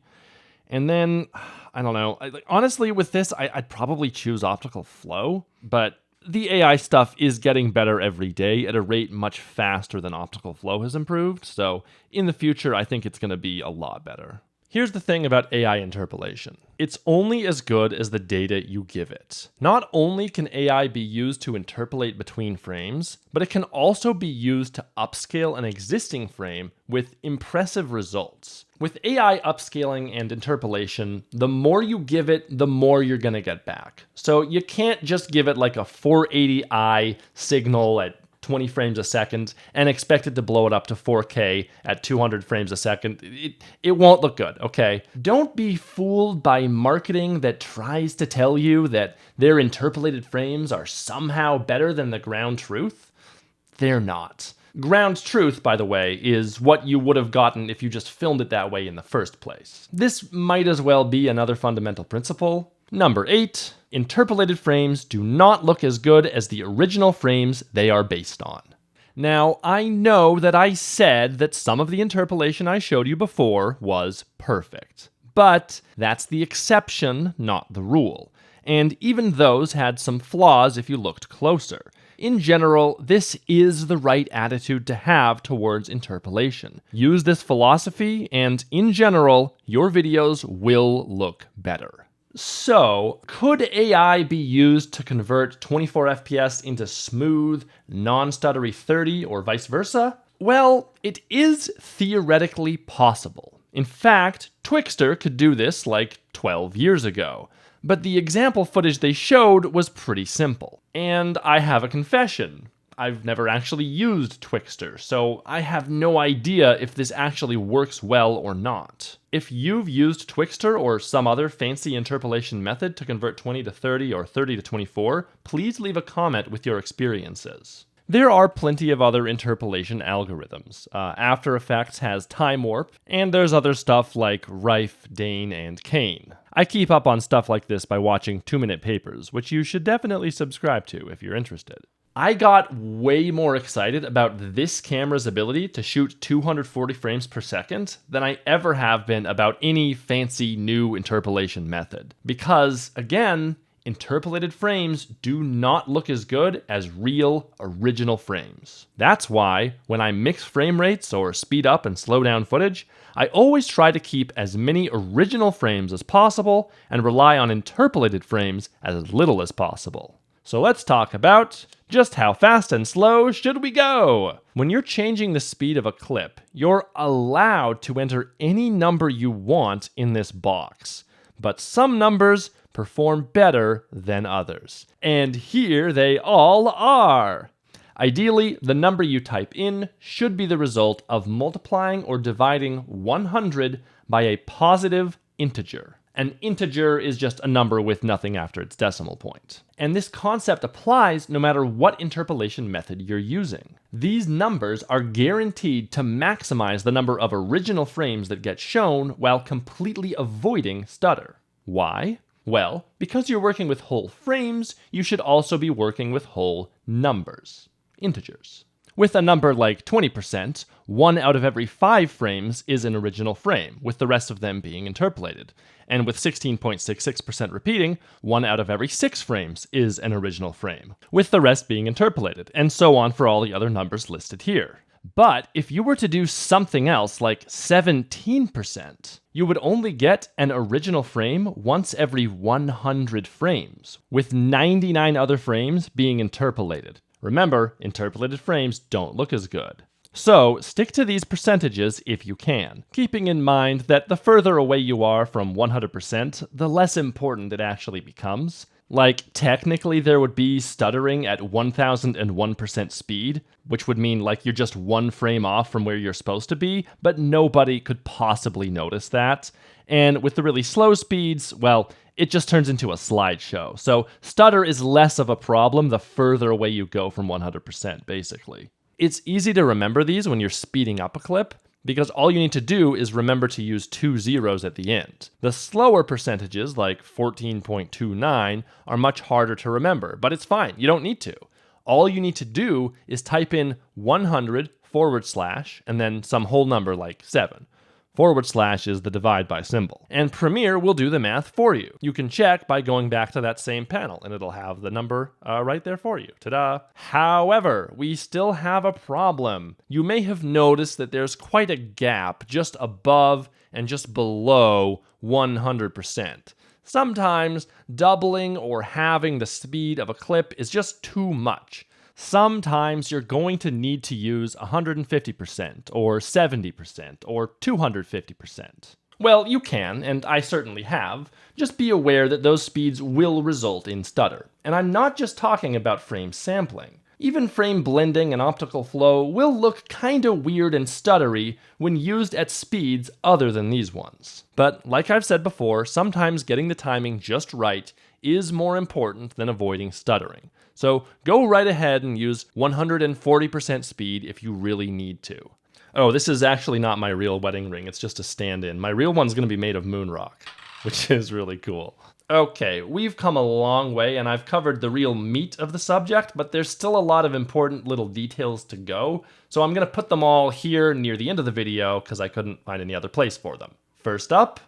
And then, I don't know, honestly with this, I'd probably choose Optical Flow, but the AI stuff is getting better every day at a rate much faster than Optical Flow has improved, so in the future I think it's going to be a lot better. Here's the thing about AI interpolation. It's only as good as the data you give it. Not only can AI be used to interpolate between frames, but it can also be used to upscale an existing frame with impressive results. With AI upscaling and interpolation, the more you give it, the more you're going to get back. So you can't just give it like a 480i signal at 20 frames a second and expect it to blow it up to 4K at 200 frames a second. It won't look good, okay? Don't be fooled by marketing that tries to tell you that their interpolated frames are somehow better than the ground truth. They're not. Ground truth, by the way, is what you would have gotten if you just filmed it that way in the first place. This might as well be another fundamental principle. Number 8, interpolated frames do not look as good as the original frames they are based on. Now, I know that I said that some of the interpolation I showed you before was perfect, but that's the exception, not the rule. And even those had some flaws if you looked closer. In general, this is the right attitude to have towards interpolation. Use this philosophy, and in general, your videos will look better. So, could AI be used to convert 24 FPS into smooth, non-stuttery 30 or vice versa? Well, it is theoretically possible. In fact, Twixtor could do this like 12 years ago. But the example footage they showed was pretty simple. And I have a confession. I've never actually used Twixtor, so I have no idea if this actually works well or not. If you've used Twixtor or some other fancy interpolation method to convert 20 to 30 or 30 to 24, please leave a comment with your experiences. There are plenty of other interpolation algorithms. After Effects has Time Warp, and there's other stuff like Rife, Dane, and Kane. I keep up on stuff like this by watching 2-minute papers, which you should definitely subscribe to if you're interested. I got way more excited about this camera's ability to shoot 240 frames per second than I ever have been about any fancy new interpolation method. Because, again, interpolated frames do not look as good as real, original frames. That's why, when I mix frame rates or speed up and slow down footage, I always try to keep as many original frames as possible and rely on interpolated frames as little as possible. So let's talk about just how fast and slow should we go? When you're changing the speed of a clip, you're allowed to enter any number you want in this box. But some numbers perform better than others. And here they all are. Ideally, the number you type in should be the result of multiplying or dividing 100 by a positive integer. An integer is just a number with nothing after its decimal point. And this concept applies no matter what interpolation method you're using. These numbers are guaranteed to maximize the number of original frames that get shown while completely avoiding stutter. Why? Well, because you're working with whole frames, you should also be working with whole numbers, integers. With a number like 20%, 1 out of every 5 frames is an original frame, with the rest of them being interpolated. And with 16.66% repeating, 1 out of every 6 frames is an original frame, with the rest being interpolated, and so on for all the other numbers listed here. But if you were to do something else like 17%, you would only get an original frame once every 100 frames, with 99 other frames being interpolated. Remember, interpolated frames don't look as good. So, stick to these percentages if you can, keeping in mind that the further away you are from 100%, the less important it actually becomes. Like, technically there would be stuttering at 1001% speed, which would mean like you're just 1 frame off from where you're supposed to be, but nobody could possibly notice that. And with the really slow speeds, well, it just turns into a slideshow. So stutter is less of a problem the further away you go from 100%, basically. It's easy to remember these when you're speeding up a clip, because all you need to do is remember to use 2 zeros at the end. The slower percentages, like 14.29, are much harder to remember, but it's fine, you don't need to. All you need to do is type in 100 / and then some whole number like 7. / is the divide by symbol. And Premiere will do the math for you. You can check by going back to that same panel, and it'll have the number right there for you. Ta-da! However, we still have a problem. You may have noticed that there's quite a gap just above and just below 100%. Sometimes doubling or halving the speed of a clip is just too much. Sometimes you're going to need to use 150% or 70% or 250%. Well, you can, and I certainly have. Just be aware that those speeds will result in stutter. And I'm not just talking about frame sampling. Even frame blending and optical flow will look kinda weird and stuttery when used at speeds other than these ones. But like I've said before, sometimes getting the timing just right is more important than avoiding stuttering. So go right ahead and use 140% speed if you really need to. Oh, this is actually not my real wedding ring, it's just a stand-in. My real one's gonna be made of moon rock, which is really cool. Okay, we've come a long way and I've covered the real meat of the subject, but there's still a lot of important little details to go, so I'm gonna put them all here near the end of the video because I couldn't find any other place for them. First up,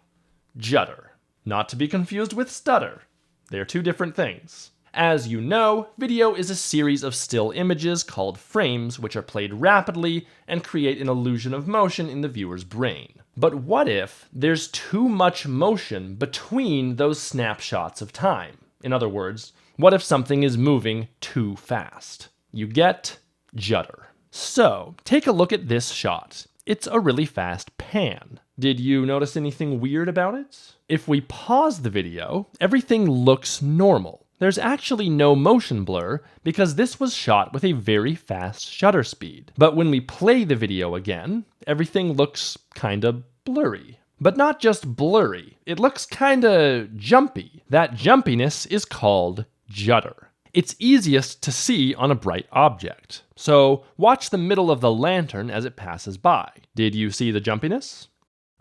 judder. Not to be confused with stutter. They're two different things. As you know, video is a series of still images called frames which are played rapidly and create an illusion of motion in the viewer's brain. But what if there's too much motion between those snapshots of time? In other words, what if something is moving too fast? You get judder. So, take a look at this shot. It's a really fast pan. Did you notice anything weird about it? If we pause the video, everything looks normal. There's actually no motion blur because this was shot with a very fast shutter speed. But when we play the video again, everything looks kinda blurry. But not just blurry, it looks kinda jumpy. That jumpiness is called judder. It's easiest to see on a bright object. So watch the middle of the lantern as it passes by. Did you see the jumpiness?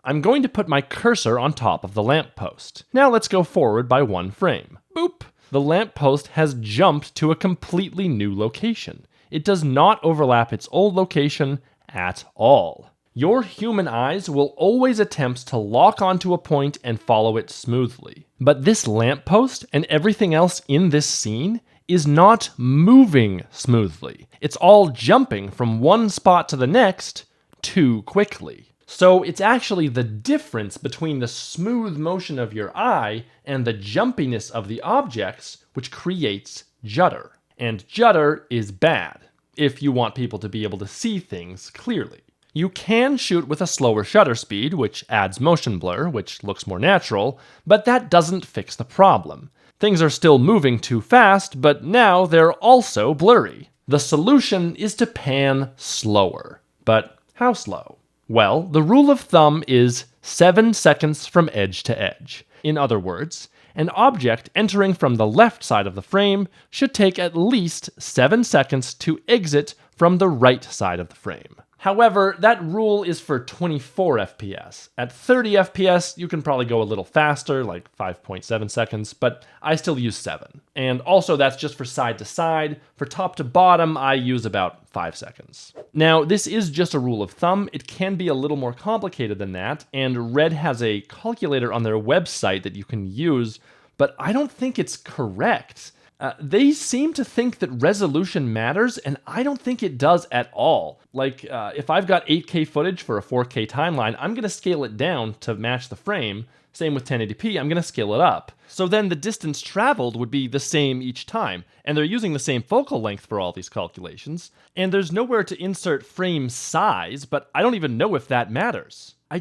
I'm going to put my cursor on top of the lamppost. Now let's go forward by one frame. Boop! The lamppost has jumped to a completely new location. It does not overlap its old location at all. Your human eyes will always attempt to lock onto a point and follow it smoothly. But this lamppost and everything else in this scene is not moving smoothly. It's all jumping from one spot to the next too quickly. So it's actually the difference between the smooth motion of your eye and the jumpiness of the objects which creates judder. And judder is bad if you want people to be able to see things clearly. You can shoot with a slower shutter speed, which adds motion blur, which looks more natural, but that doesn't fix the problem. Things are still moving too fast, but now they're also blurry. The solution is to pan slower. But how slow? Well, the rule of thumb is 7 seconds from edge to edge. In other words, an object entering from the left side of the frame should take at least 7 seconds to exit from the right side of the frame. However, that rule is for 24 FPS. At 30 FPS, you can probably go a little faster, like 5.7 seconds, but I still use 7. And also that's just for side to side. For top to bottom, I use about 5 seconds. Now, this is just a rule of thumb. It can be a little more complicated than that, and Red has a calculator on their website that you can use, but I don't think it's correct. They seem to think that resolution matters, and I don't think it does at all. Like, if I've got 8K footage for a 4K timeline, I'm going to scale it down to match the frame. Same with 1080p, I'm going to scale it up. So then the distance traveled would be the same each time, and they're using the same focal length for all these calculations. And there's nowhere to insert frame size, but I don't even know if that matters. I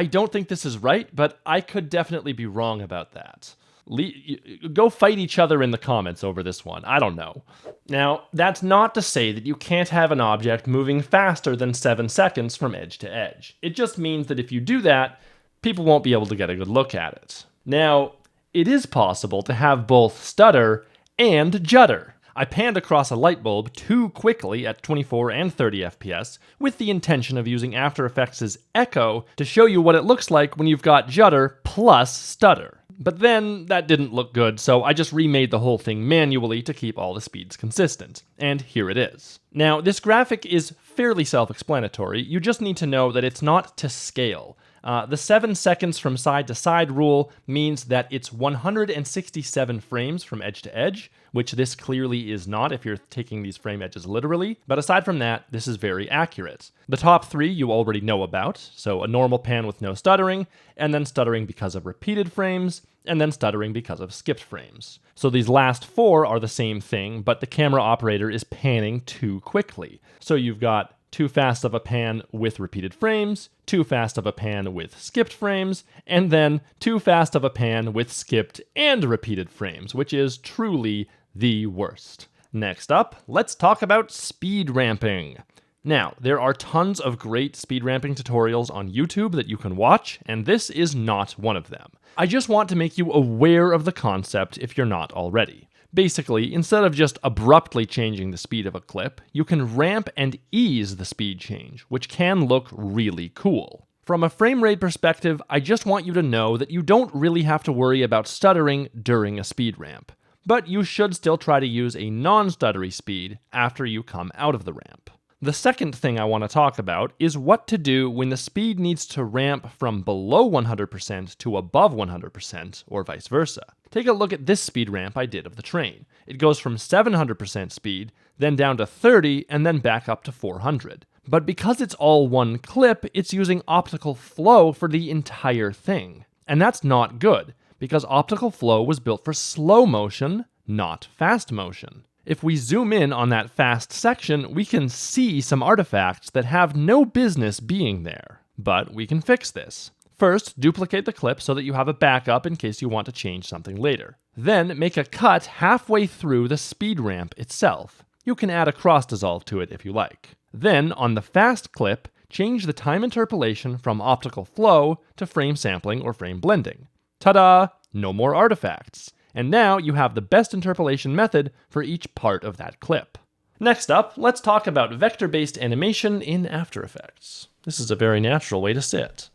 don't think this is right, but I could definitely be wrong about that. Go fight each other in the comments over this one. I don't know. Now, that's not to say that you can't have an object moving faster than 7 seconds from edge to edge. It just means that if you do that, people won't be able to get a good look at it. Now, it is possible to have both stutter and judder. I panned across a light bulb too quickly at 24 and 30 FPS with the intention of using After Effects' Echo to show you what it looks like when you've got judder plus stutter. But then that didn't look good, so I just remade the whole thing manually to keep all the speeds consistent. And here it is. Now, this graphic is fairly self-explanatory. You just need to know that it's not to scale. The 7 seconds from side to side rule means that it's 167 frames from edge to edge, which this clearly is not if you're taking these frame edges literally. But aside from that, this is very accurate. The top 3 you already know about, so a normal pan with no stuttering, and then stuttering because of repeated frames, and then stuttering because of skipped frames. So these last 4 are the same thing, but the camera operator is panning too quickly. So you've got too fast of a pan with repeated frames, too fast of a pan with skipped frames, and then too fast of a pan with skipped and repeated frames, which is truly the worst. Next up, let's talk about speed ramping. Now, there are tons of great speed ramping tutorials on YouTube that you can watch, and this is not one of them. I just want to make you aware of the concept if you're not already. Basically, instead of just abruptly changing the speed of a clip, you can ramp and ease the speed change, which can look really cool. From a frame rate perspective, I just want you to know that you don't really have to worry about stuttering during a speed ramp, but you should still try to use a non-stuttery speed after you come out of the ramp. The second thing I want to talk about is what to do when the speed needs to ramp from below 100% to above 100%, or vice versa. Take a look at this speed ramp I did of the train. It goes from 700% speed, then down to 30, and then back up to 400. But because it's all one clip, it's using optical flow for the entire thing. And that's not good, because optical flow was built for slow motion, not fast motion. If we zoom in on that fast section, we can see some artifacts that have no business being there. But we can fix this. First, duplicate the clip so that you have a backup in case you want to change something later. Then, make a cut halfway through the speed ramp itself. You can add a cross dissolve to it if you like. Then, on the fast clip, change the time interpolation from optical flow to frame sampling or frame blending. Ta-da! No more artifacts. And now you have the best interpolation method for each part of that clip. Next up, let's talk about vector-based animation in After Effects. This is a very natural way to sit.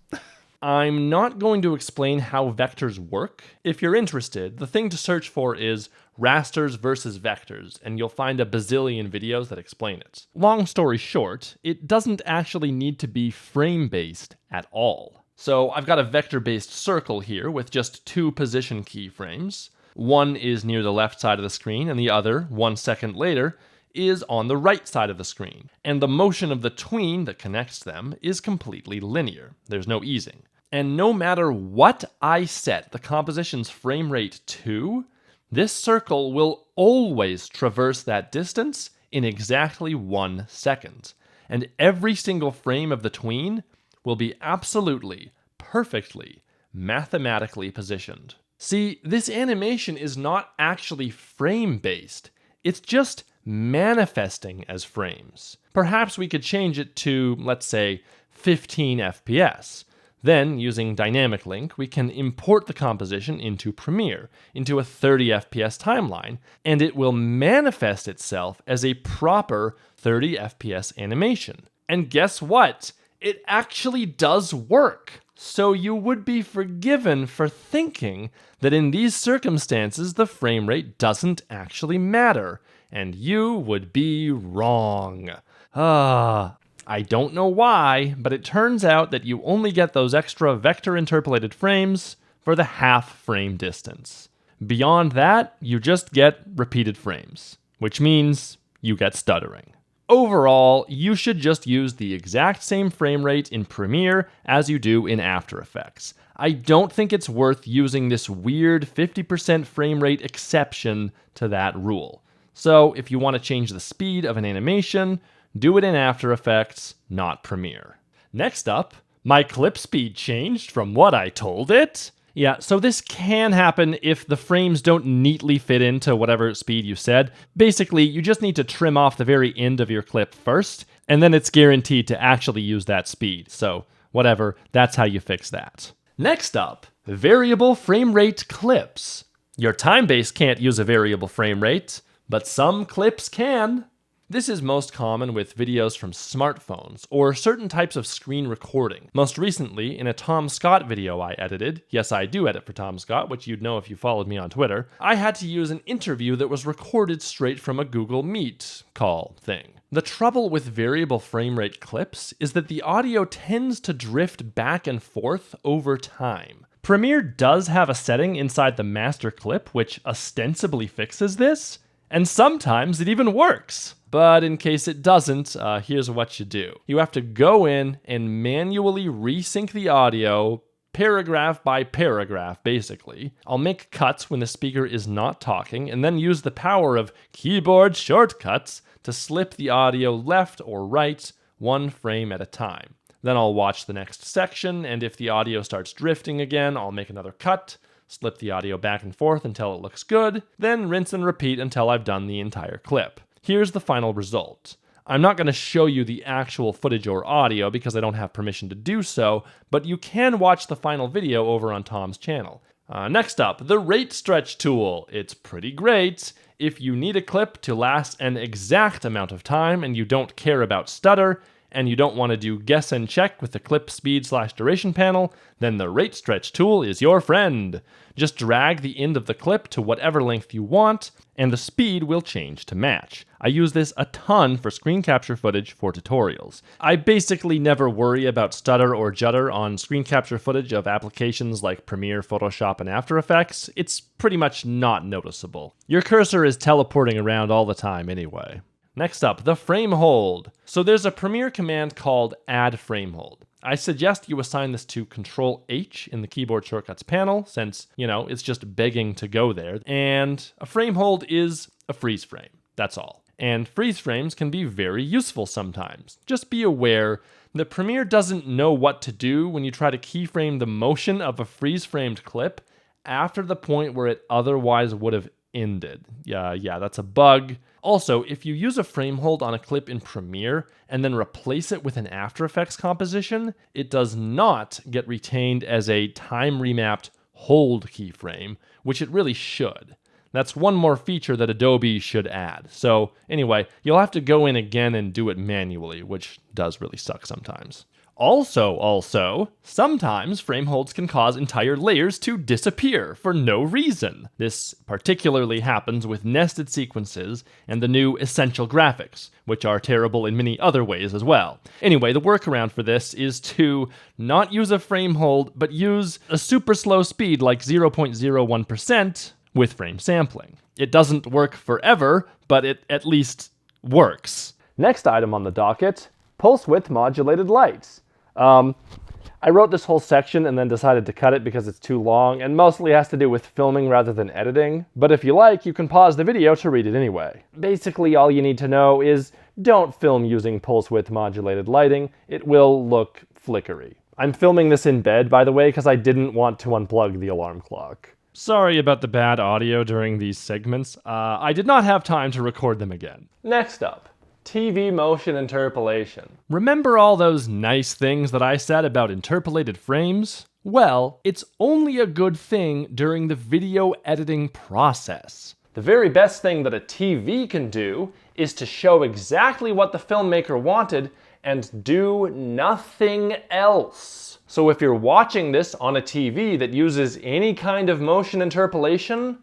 I'm not going to explain how vectors work. If you're interested, the thing to search for is rasters versus vectors, and you'll find a bazillion videos that explain it. Long story short, it doesn't actually need to be frame-based at all. So I've got a vector-based circle here with just 2 position keyframes. One is near the left side of the screen, and the other, 1 second later, is on the right side of the screen. And the motion of the tween that connects them is completely linear. There's no easing. And no matter what I set the composition's frame rate to, this circle will always traverse that distance in exactly 1 second. And every single frame of the tween will be absolutely, perfectly, mathematically positioned. See, this animation is not actually frame-based. It's just manifesting as frames. Perhaps we could change it to, let's say, 15 FPS. Then, using Dynamic Link, we can import the composition into Premiere, into a 30 FPS timeline, and it will manifest itself as a proper 30 FPS animation. And guess what? It actually does work. So you would be forgiven for thinking that in these circumstances the frame rate doesn't actually matter, and you would be wrong. I don't know why, but it turns out that you only get those extra vector interpolated frames for the half frame distance. Beyond that, you just get repeated frames, which means you get stuttering. Overall, you should just use the exact same frame rate in Premiere as you do in After Effects. I don't think it's worth using this weird 50% frame rate exception to that rule. So if you want to change the speed of an animation, do it in After Effects, not Premiere. Next up, my clip speed changed from what I told it. Yeah, so this can happen if the frames don't neatly fit into whatever speed you said. Basically, you just need to trim off the very end of your clip first, and then it's guaranteed to actually use that speed. So, whatever, that's how you fix that. Next up, variable frame rate clips. Your time base can't use a variable frame rate, but some clips can. This is most common with videos from smartphones or certain types of screen recording. Most recently, in a Tom Scott video I edited, yes, I do edit for Tom Scott, which you'd know if you followed me on Twitter, I had to use an interview that was recorded straight from a Google Meet call thing. The trouble with variable frame rate clips is that the audio tends to drift back and forth over time. Premiere does have a setting inside the master clip which ostensibly fixes this, and sometimes it even works. But in case it doesn't, here's what you do. You have to go in and manually resync the audio, paragraph by paragraph, basically. I'll make cuts when the speaker is not talking, and then use the power of keyboard shortcuts to slip the audio left or right, one frame at a time. Then I'll watch the next section, and if the audio starts drifting again, I'll make another cut, slip the audio back and forth until it looks good, then rinse and repeat until I've done the entire clip. Here's the final result. I'm not going to show you the actual footage or audio because I don't have permission to do so, but you can watch the final video over on Tom's channel. Next up, the rate stretch tool. It's pretty great. If you need a clip to last an exact amount of time and you don't care about stutter, and you don't want to do guess and check with the clip speed/duration panel, then the rate stretch tool is your friend. Just drag the end of the clip to whatever length you want, and the speed will change to match. I use this a ton for screen capture footage for tutorials. I basically never worry about stutter or judder on screen capture footage of applications like Premiere, Photoshop, and After Effects. It's pretty much not noticeable. Your cursor is teleporting around all the time anyway. Next up, the frame hold. So there's a Premiere command called add frame hold. I suggest you assign this to Control-H in the keyboard shortcuts panel, since, it's just begging to go there. And a frame hold is a freeze frame. That's all. And freeze frames can be very useful sometimes. Just be aware that Premiere doesn't know what to do when you try to keyframe the motion of a freeze-framed clip after the point where it otherwise would have ended. Yeah, that's a bug. Also, if you use a frame hold on a clip in Premiere and then replace it with an After Effects composition, it does not get retained as a time remapped hold keyframe, which it really should. That's one more feature that Adobe should add. So anyway, you'll have to go in again and do it manually, which does really suck sometimes. Also, sometimes frame holds can cause entire layers to disappear for no reason. This particularly happens with nested sequences and the new essential graphics, which are terrible in many other ways as well. Anyway, the workaround for this is to not use a frame hold, but use a super slow speed like 0.01% with frame sampling. It doesn't work forever, but it at least works. Next item on the docket, pulse width modulated lights. I wrote this whole section and then decided to cut it because it's too long and mostly has to do with filming rather than editing. But if you like, you can pause the video to read it anyway. Basically, all you need to know is don't film using pulse width modulated lighting. It will look flickery. I'm filming this in bed, by the way, because I didn't want to unplug the alarm clock. Sorry about the bad audio during these segments. I did not have time to record them again. Next up, TV motion interpolation. Remember all those nice things that I said about interpolated frames? Well, it's only a good thing during the video editing process. The very best thing that a TV can do is to show exactly what the filmmaker wanted and do nothing else. So if you're watching this on a TV that uses any kind of motion interpolation,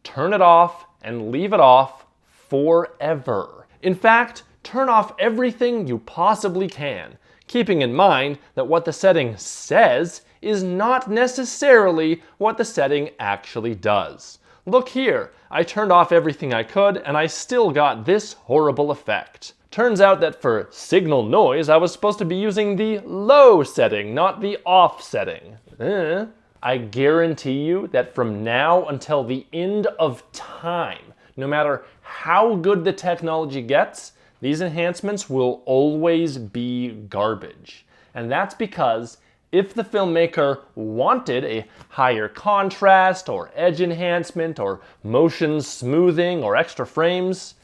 turn it off and leave it off forever. In fact, turn off everything you possibly can, keeping in mind that what the setting says is not necessarily what the setting actually does. Look here, I turned off everything I could and I still got this horrible effect. Turns out that for signal noise, I was supposed to be using the low setting, not the off setting. I guarantee you that from now until the end of time, no matter how good the technology gets, these enhancements will always be garbage. And that's because if the filmmaker wanted a higher contrast or edge enhancement or motion smoothing or extra frames,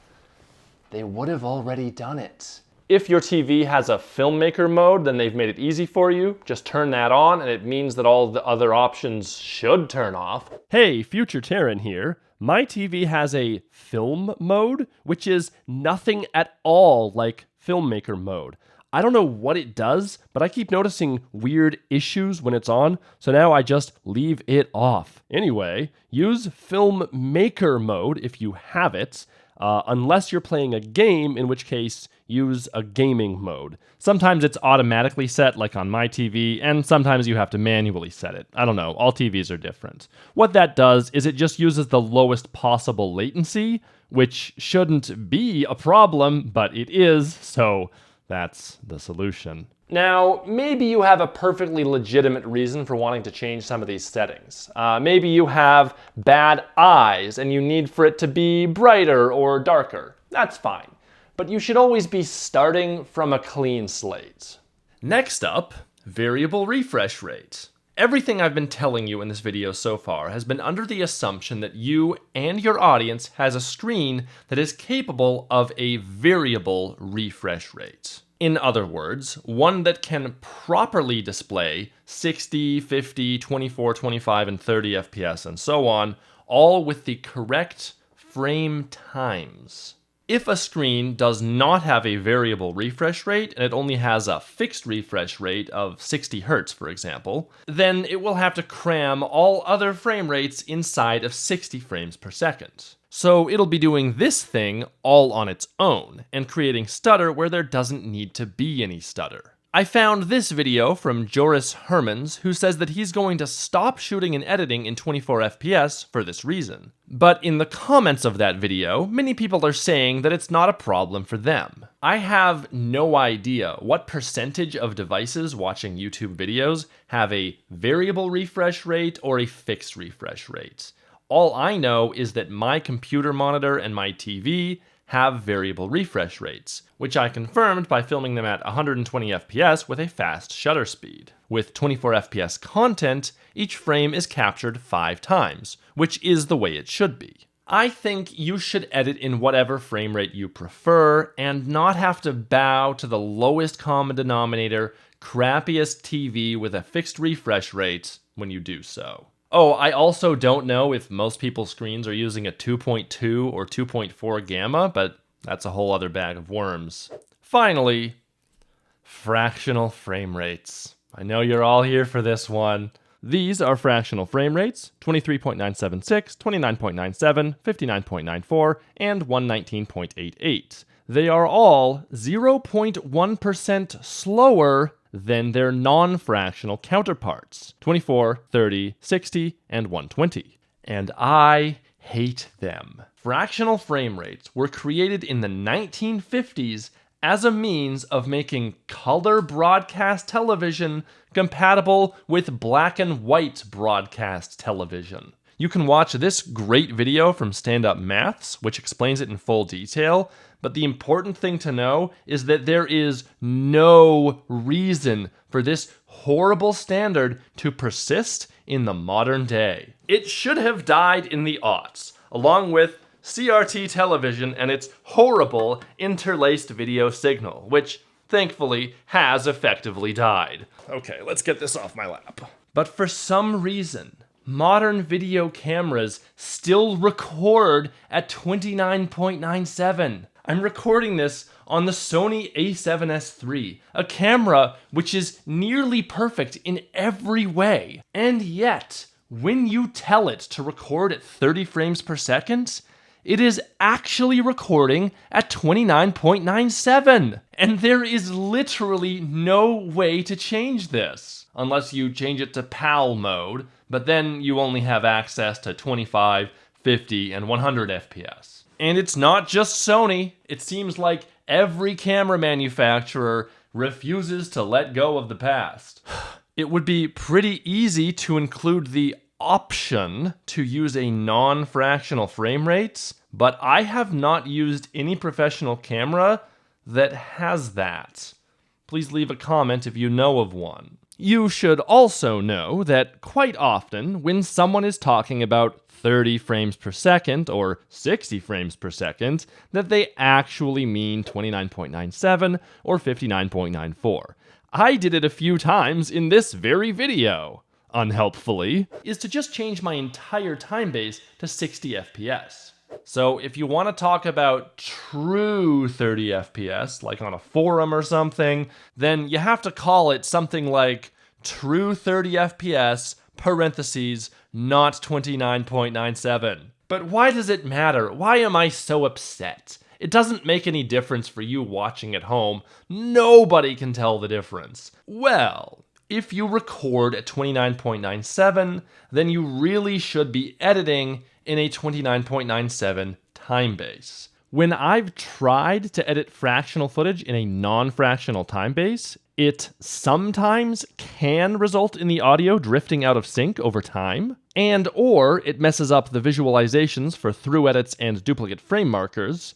they would have already done it. If your TV has a filmmaker mode, then they've made it easy for you. Just turn that on and it means that all the other options should turn off. Hey, Future Terran here. My TV has a film mode, which is nothing at all like filmmaker mode. I don't know what it does, but I keep noticing weird issues when it's on, so now I just leave it off. Anyway, use filmmaker mode if you have it, unless you're playing a game, in which case use a gaming mode. Sometimes it's automatically set, like on my TV, and sometimes you have to manually set it. I don't know, all TVs are different. What that does is it just uses the lowest possible latency, which shouldn't be a problem, but it is, so that's the solution. Now, maybe you have a perfectly legitimate reason for wanting to change some of these settings. Maybe you have bad eyes and you need for it to be brighter or darker. That's fine. But you should always be starting from a clean slate. Next up, variable refresh rate. Everything I've been telling you in this video so far has been under the assumption that you and your audience has a screen that is capable of a variable refresh rate. In other words, one that can properly display 60, 50, 24, 25, and 30 FPS and so on, all with the correct frame times. If a screen does not have a variable refresh rate, and it only has a fixed refresh rate of 60 Hz, for example, then it will have to cram all other frame rates inside of 60 frames per second. So it'll be doing this thing all on its own, and creating stutter where there doesn't need to be any stutter. I found this video from Joris Hermans, who says that he's going to stop shooting and editing in 24 FPS for this reason. But in the comments of that video, many people are saying that it's not a problem for them. I have no idea what percentage of devices watching YouTube videos have a variable refresh rate or a fixed refresh rate. All I know is that my computer monitor and my TV have variable refresh rates, which I confirmed by filming them at 120 FPS with a fast shutter speed. With 24 FPS content, each frame is captured 5 times, which is the way it should be. I think you should edit in whatever frame rate you prefer and not have to bow to the lowest common denominator, crappiest TV with a fixed refresh rate when you do so. Oh, I also don't know if most people's screens are using a 2.2 or 2.4 gamma, but that's a whole other bag of worms. Finally, fractional frame rates. I know you're all here for this one. These are fractional frame rates: 23.976, 29.97, 59.94, and 119.88. They are all 0.1% slower than their non-fractional counterparts, 24, 30, 60, and 120. And I hate them. Fractional frame rates were created in the 1950s as a means of making color broadcast television compatible with black and white broadcast television. You can watch this great video from Stand Up Maths, which explains it in full detail, but the important thing to know is that there is no reason for this horrible standard to persist in the modern day. It should have died in the aughts, along with CRT television and its horrible interlaced video signal, which thankfully has effectively died. Okay, let's get this off my lap. But for some reason, modern video cameras still record at 29.97. I'm recording this on the Sony a7S III, a camera which is nearly perfect in every way. And yet, when you tell it to record at 30 frames per second, it is actually recording at 29.97. And there is literally no way to change this, unless you change it to PAL mode, but then you only have access to 25, 50, and 100 FPS. And it's not just Sony. It seems like every camera manufacturer refuses to let go of the past. It would be pretty easy to include the option to use a non-fractional frame rate, but I have not used any professional camera that has that. Please leave a comment if you know of one. You should also know that quite often when someone is talking about 30 frames per second or 60 frames per second, that they actually mean 29.97 or 59.94. I did it a few times in this very video. unhelpfully, is to just change my entire time base to 60 FPS. So if you want to talk about true 30 FPS, like on a forum or something, then you have to call it something like true 30 FPS, parentheses, not 29.97. But why does it matter? Why am I so upset? It doesn't make any difference for you watching at home. Nobody can tell the difference. Well, if you record at 29.97, then you really should be editing in a 29.97 time base. When I've tried to edit fractional footage in a non-fractional time base, it sometimes can result in the audio drifting out of sync over time, or it messes up the visualizations for through edits and duplicate frame markers,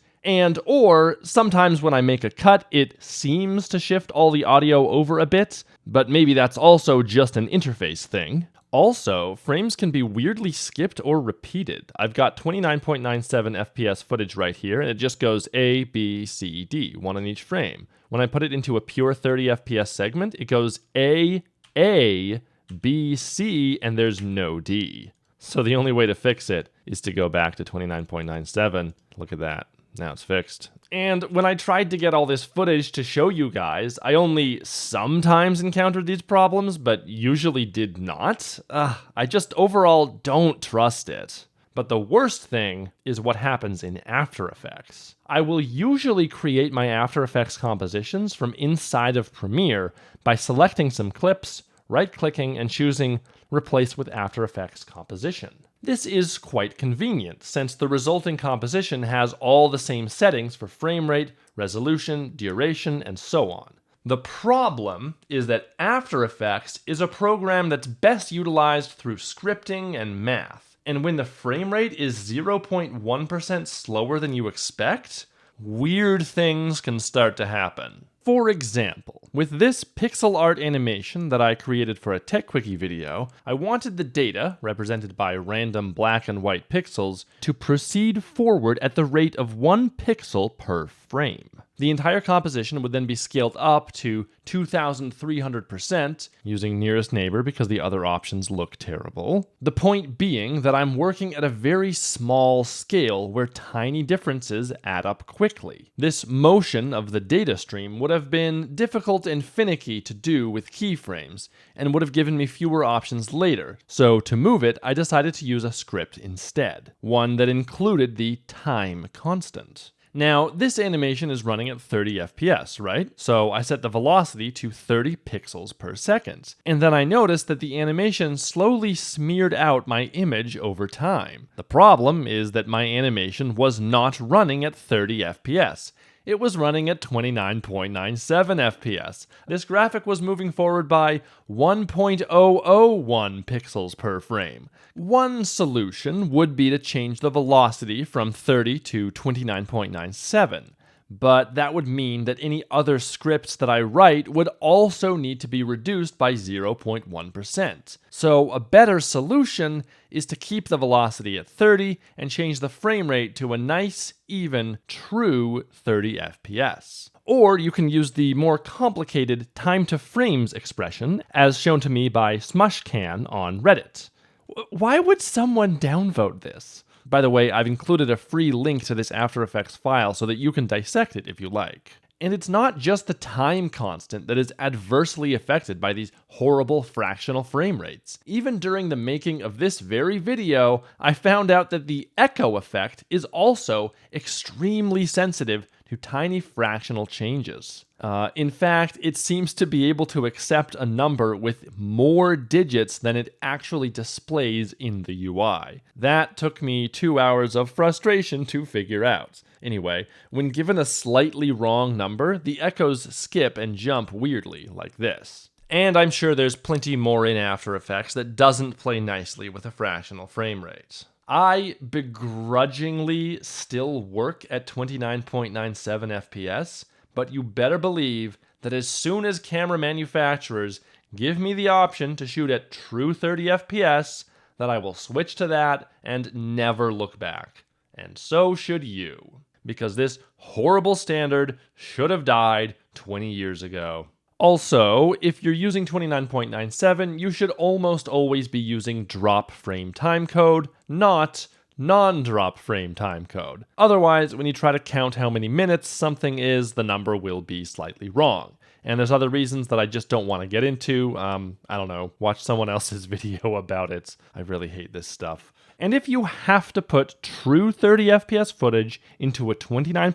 or sometimes when I make a cut, it seems to shift all the audio over a bit, but maybe that's also just an interface thing. Also, frames can be weirdly skipped or repeated. I've got 29.97 FPS footage right here, and it just goes A, B, C, D, one on each frame. When I put it into a pure 30 FPS segment, it goes A, B, C, and there's no D. So the only way to fix it is to go back to 29.97. Look at that. Now it's fixed. And when I tried to get all this footage to show you guys, I only sometimes encountered these problems, but usually did not. I just overall don't trust it. But the worst thing is what happens in After Effects. I will usually create my After Effects compositions from inside of Premiere by selecting some clips, right-clicking, and choosing Replace with After Effects Composition. This is quite convenient, since the resulting composition has all the same settings for frame rate, resolution, duration, and so on. The problem is that After Effects is a program that's best utilized through scripting and math, and when the frame rate is 0.1% slower than you expect, weird things can start to happen. For example, with this pixel art animation that I created for a Tech Quickie video, I wanted the data, represented by random black and white pixels, to proceed forward at the rate of 1 pixel per frame. The entire composition would then be scaled up to 2,300% using nearest neighbor because the other options look terrible. The point being that I'm working at a very small scale where tiny differences add up quickly. This motion of the data stream would have been difficult and finicky to do with keyframes and would have given me fewer options later. So to move it, I decided to use a script instead, one that included the time constant. Now, this animation is running at 30 FPS, right? So I set the velocity to 30 pixels per second. And then I noticed that the animation slowly smeared out my image over time. The problem is that my animation was not running at 30 FPS. It was running at 29.97 FPS. This graphic was moving forward by 1.001 pixels per frame. One solution would be to change the velocity from 30 to 29.97. But that would mean that any other scripts that I write would also need to be reduced by 0.1%. So a better solution is to keep the velocity at 30 and change the frame rate to a nice, even, true 30 FPS. Or you can use the more complicated time to frames expression, as shown to me by Smushcan on Reddit. Why would someone downvote this? By the way, I've included a free link to this After Effects file so that you can dissect it if you like. And it's not just the time constant that is adversely affected by these horrible fractional frame rates. Even during the making of this very video, I found out that the echo effect is also extremely sensitive to tiny fractional changes. In fact, it seems to be able to accept a number with more digits than it actually displays in the UI. That took me 2 hours of frustration to figure out. Anyway, when given a slightly wrong number, the echoes skip and jump weirdly, like this. And I'm sure there's plenty more in After Effects that doesn't play nicely with a fractional frame rate. I begrudgingly still work at 29.97 FPS, but you better believe that as soon as camera manufacturers give me the option to shoot at true 30 FPS, that I will switch to that and never look back. And so should you, because this horrible standard should have died 20 years ago. Also, if you're using 29.97, you should almost always be using drop frame timecode, not non-drop frame timecode. Otherwise, when you try to count how many minutes something is, the number will be slightly wrong. And there's other reasons that I just don't want to get into. I don't know, watch someone else's video about it. I really hate this stuff. And if you have to put true 30 FPS footage into a 29.97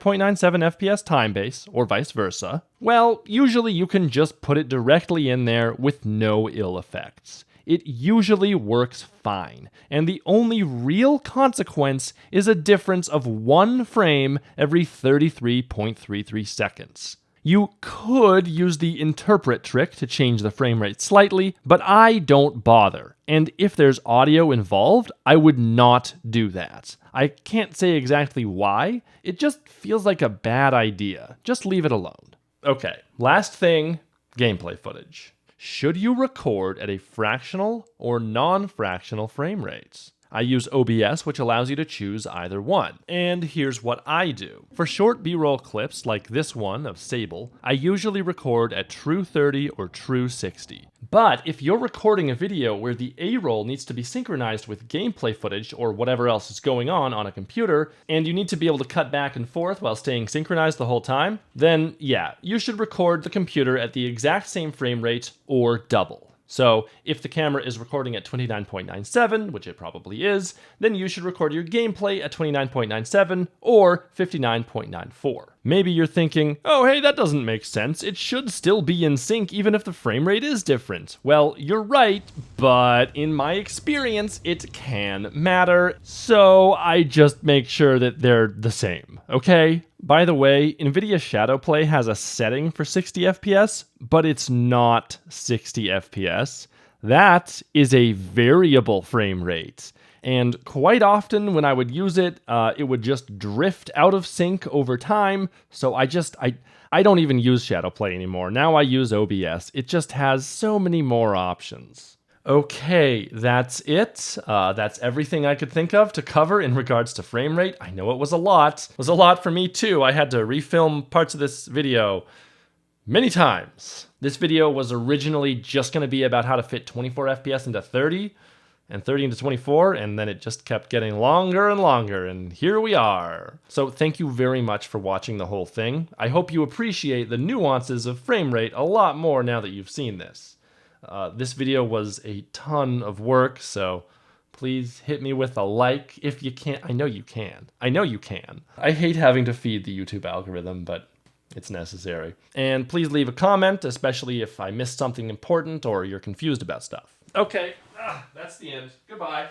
FPS time base, or vice versa, well, usually you can just put it directly in there with no ill effects. It usually works fine, and the only real consequence is a difference of 1 frame every 33.33 seconds. You could use the interpret trick to change the frame rate slightly, but I don't bother. And if there's audio involved, I would not do that. I can't say exactly why, it just feels like a bad idea. Just leave it alone. Okay, last thing, gameplay footage. Should you record at a fractional or non-fractional frame rates? I use OBS, which allows you to choose either one. And here's what I do. For short B-roll clips like this one of Sable, I usually record at true 30 or true 60. But if you're recording a video where the A-roll needs to be synchronized with gameplay footage or whatever else is going on a computer, and you need to be able to cut back and forth while staying synchronized the whole time, then yeah, you should record the computer at the exact same frame rate or double. So if the camera is recording at 29.97, which it probably is, then you should record your gameplay at 29.97 or 59.94. Maybe you're thinking, oh hey, that doesn't make sense. It should still be in sync even if the frame rate is different. Well, you're right, but in my experience, it can matter. So I just make sure that they're the same, okay? By the way, NVIDIA Shadowplay has a setting for 60 FPS, but it's not 60 FPS. That is a variable frame rate. And quite often when I would use it, it would just drift out of sync over time. So I don't even use Shadowplay anymore. Now I use OBS. It just has so many more options. Okay, that's it. That's everything I could think of to cover in regards to frame rate. I know it was a lot. It was a lot for me too. I had to refilm parts of this video many times. This video was originally just going to be about how to fit 24 FPS into 30 and 30 into 24, and then it just kept getting longer and longer, and here we are. So thank you very much for watching the whole thing. I hope you appreciate the nuances of frame rate a lot more now that you've seen this. This video was a ton of work, so please hit me with a like if you can. I know you can. I know you can. I hate having to feed the YouTube algorithm, but it's necessary. And please leave a comment, especially if I missed something important or you're confused about stuff. Okay, that's the end. Goodbye.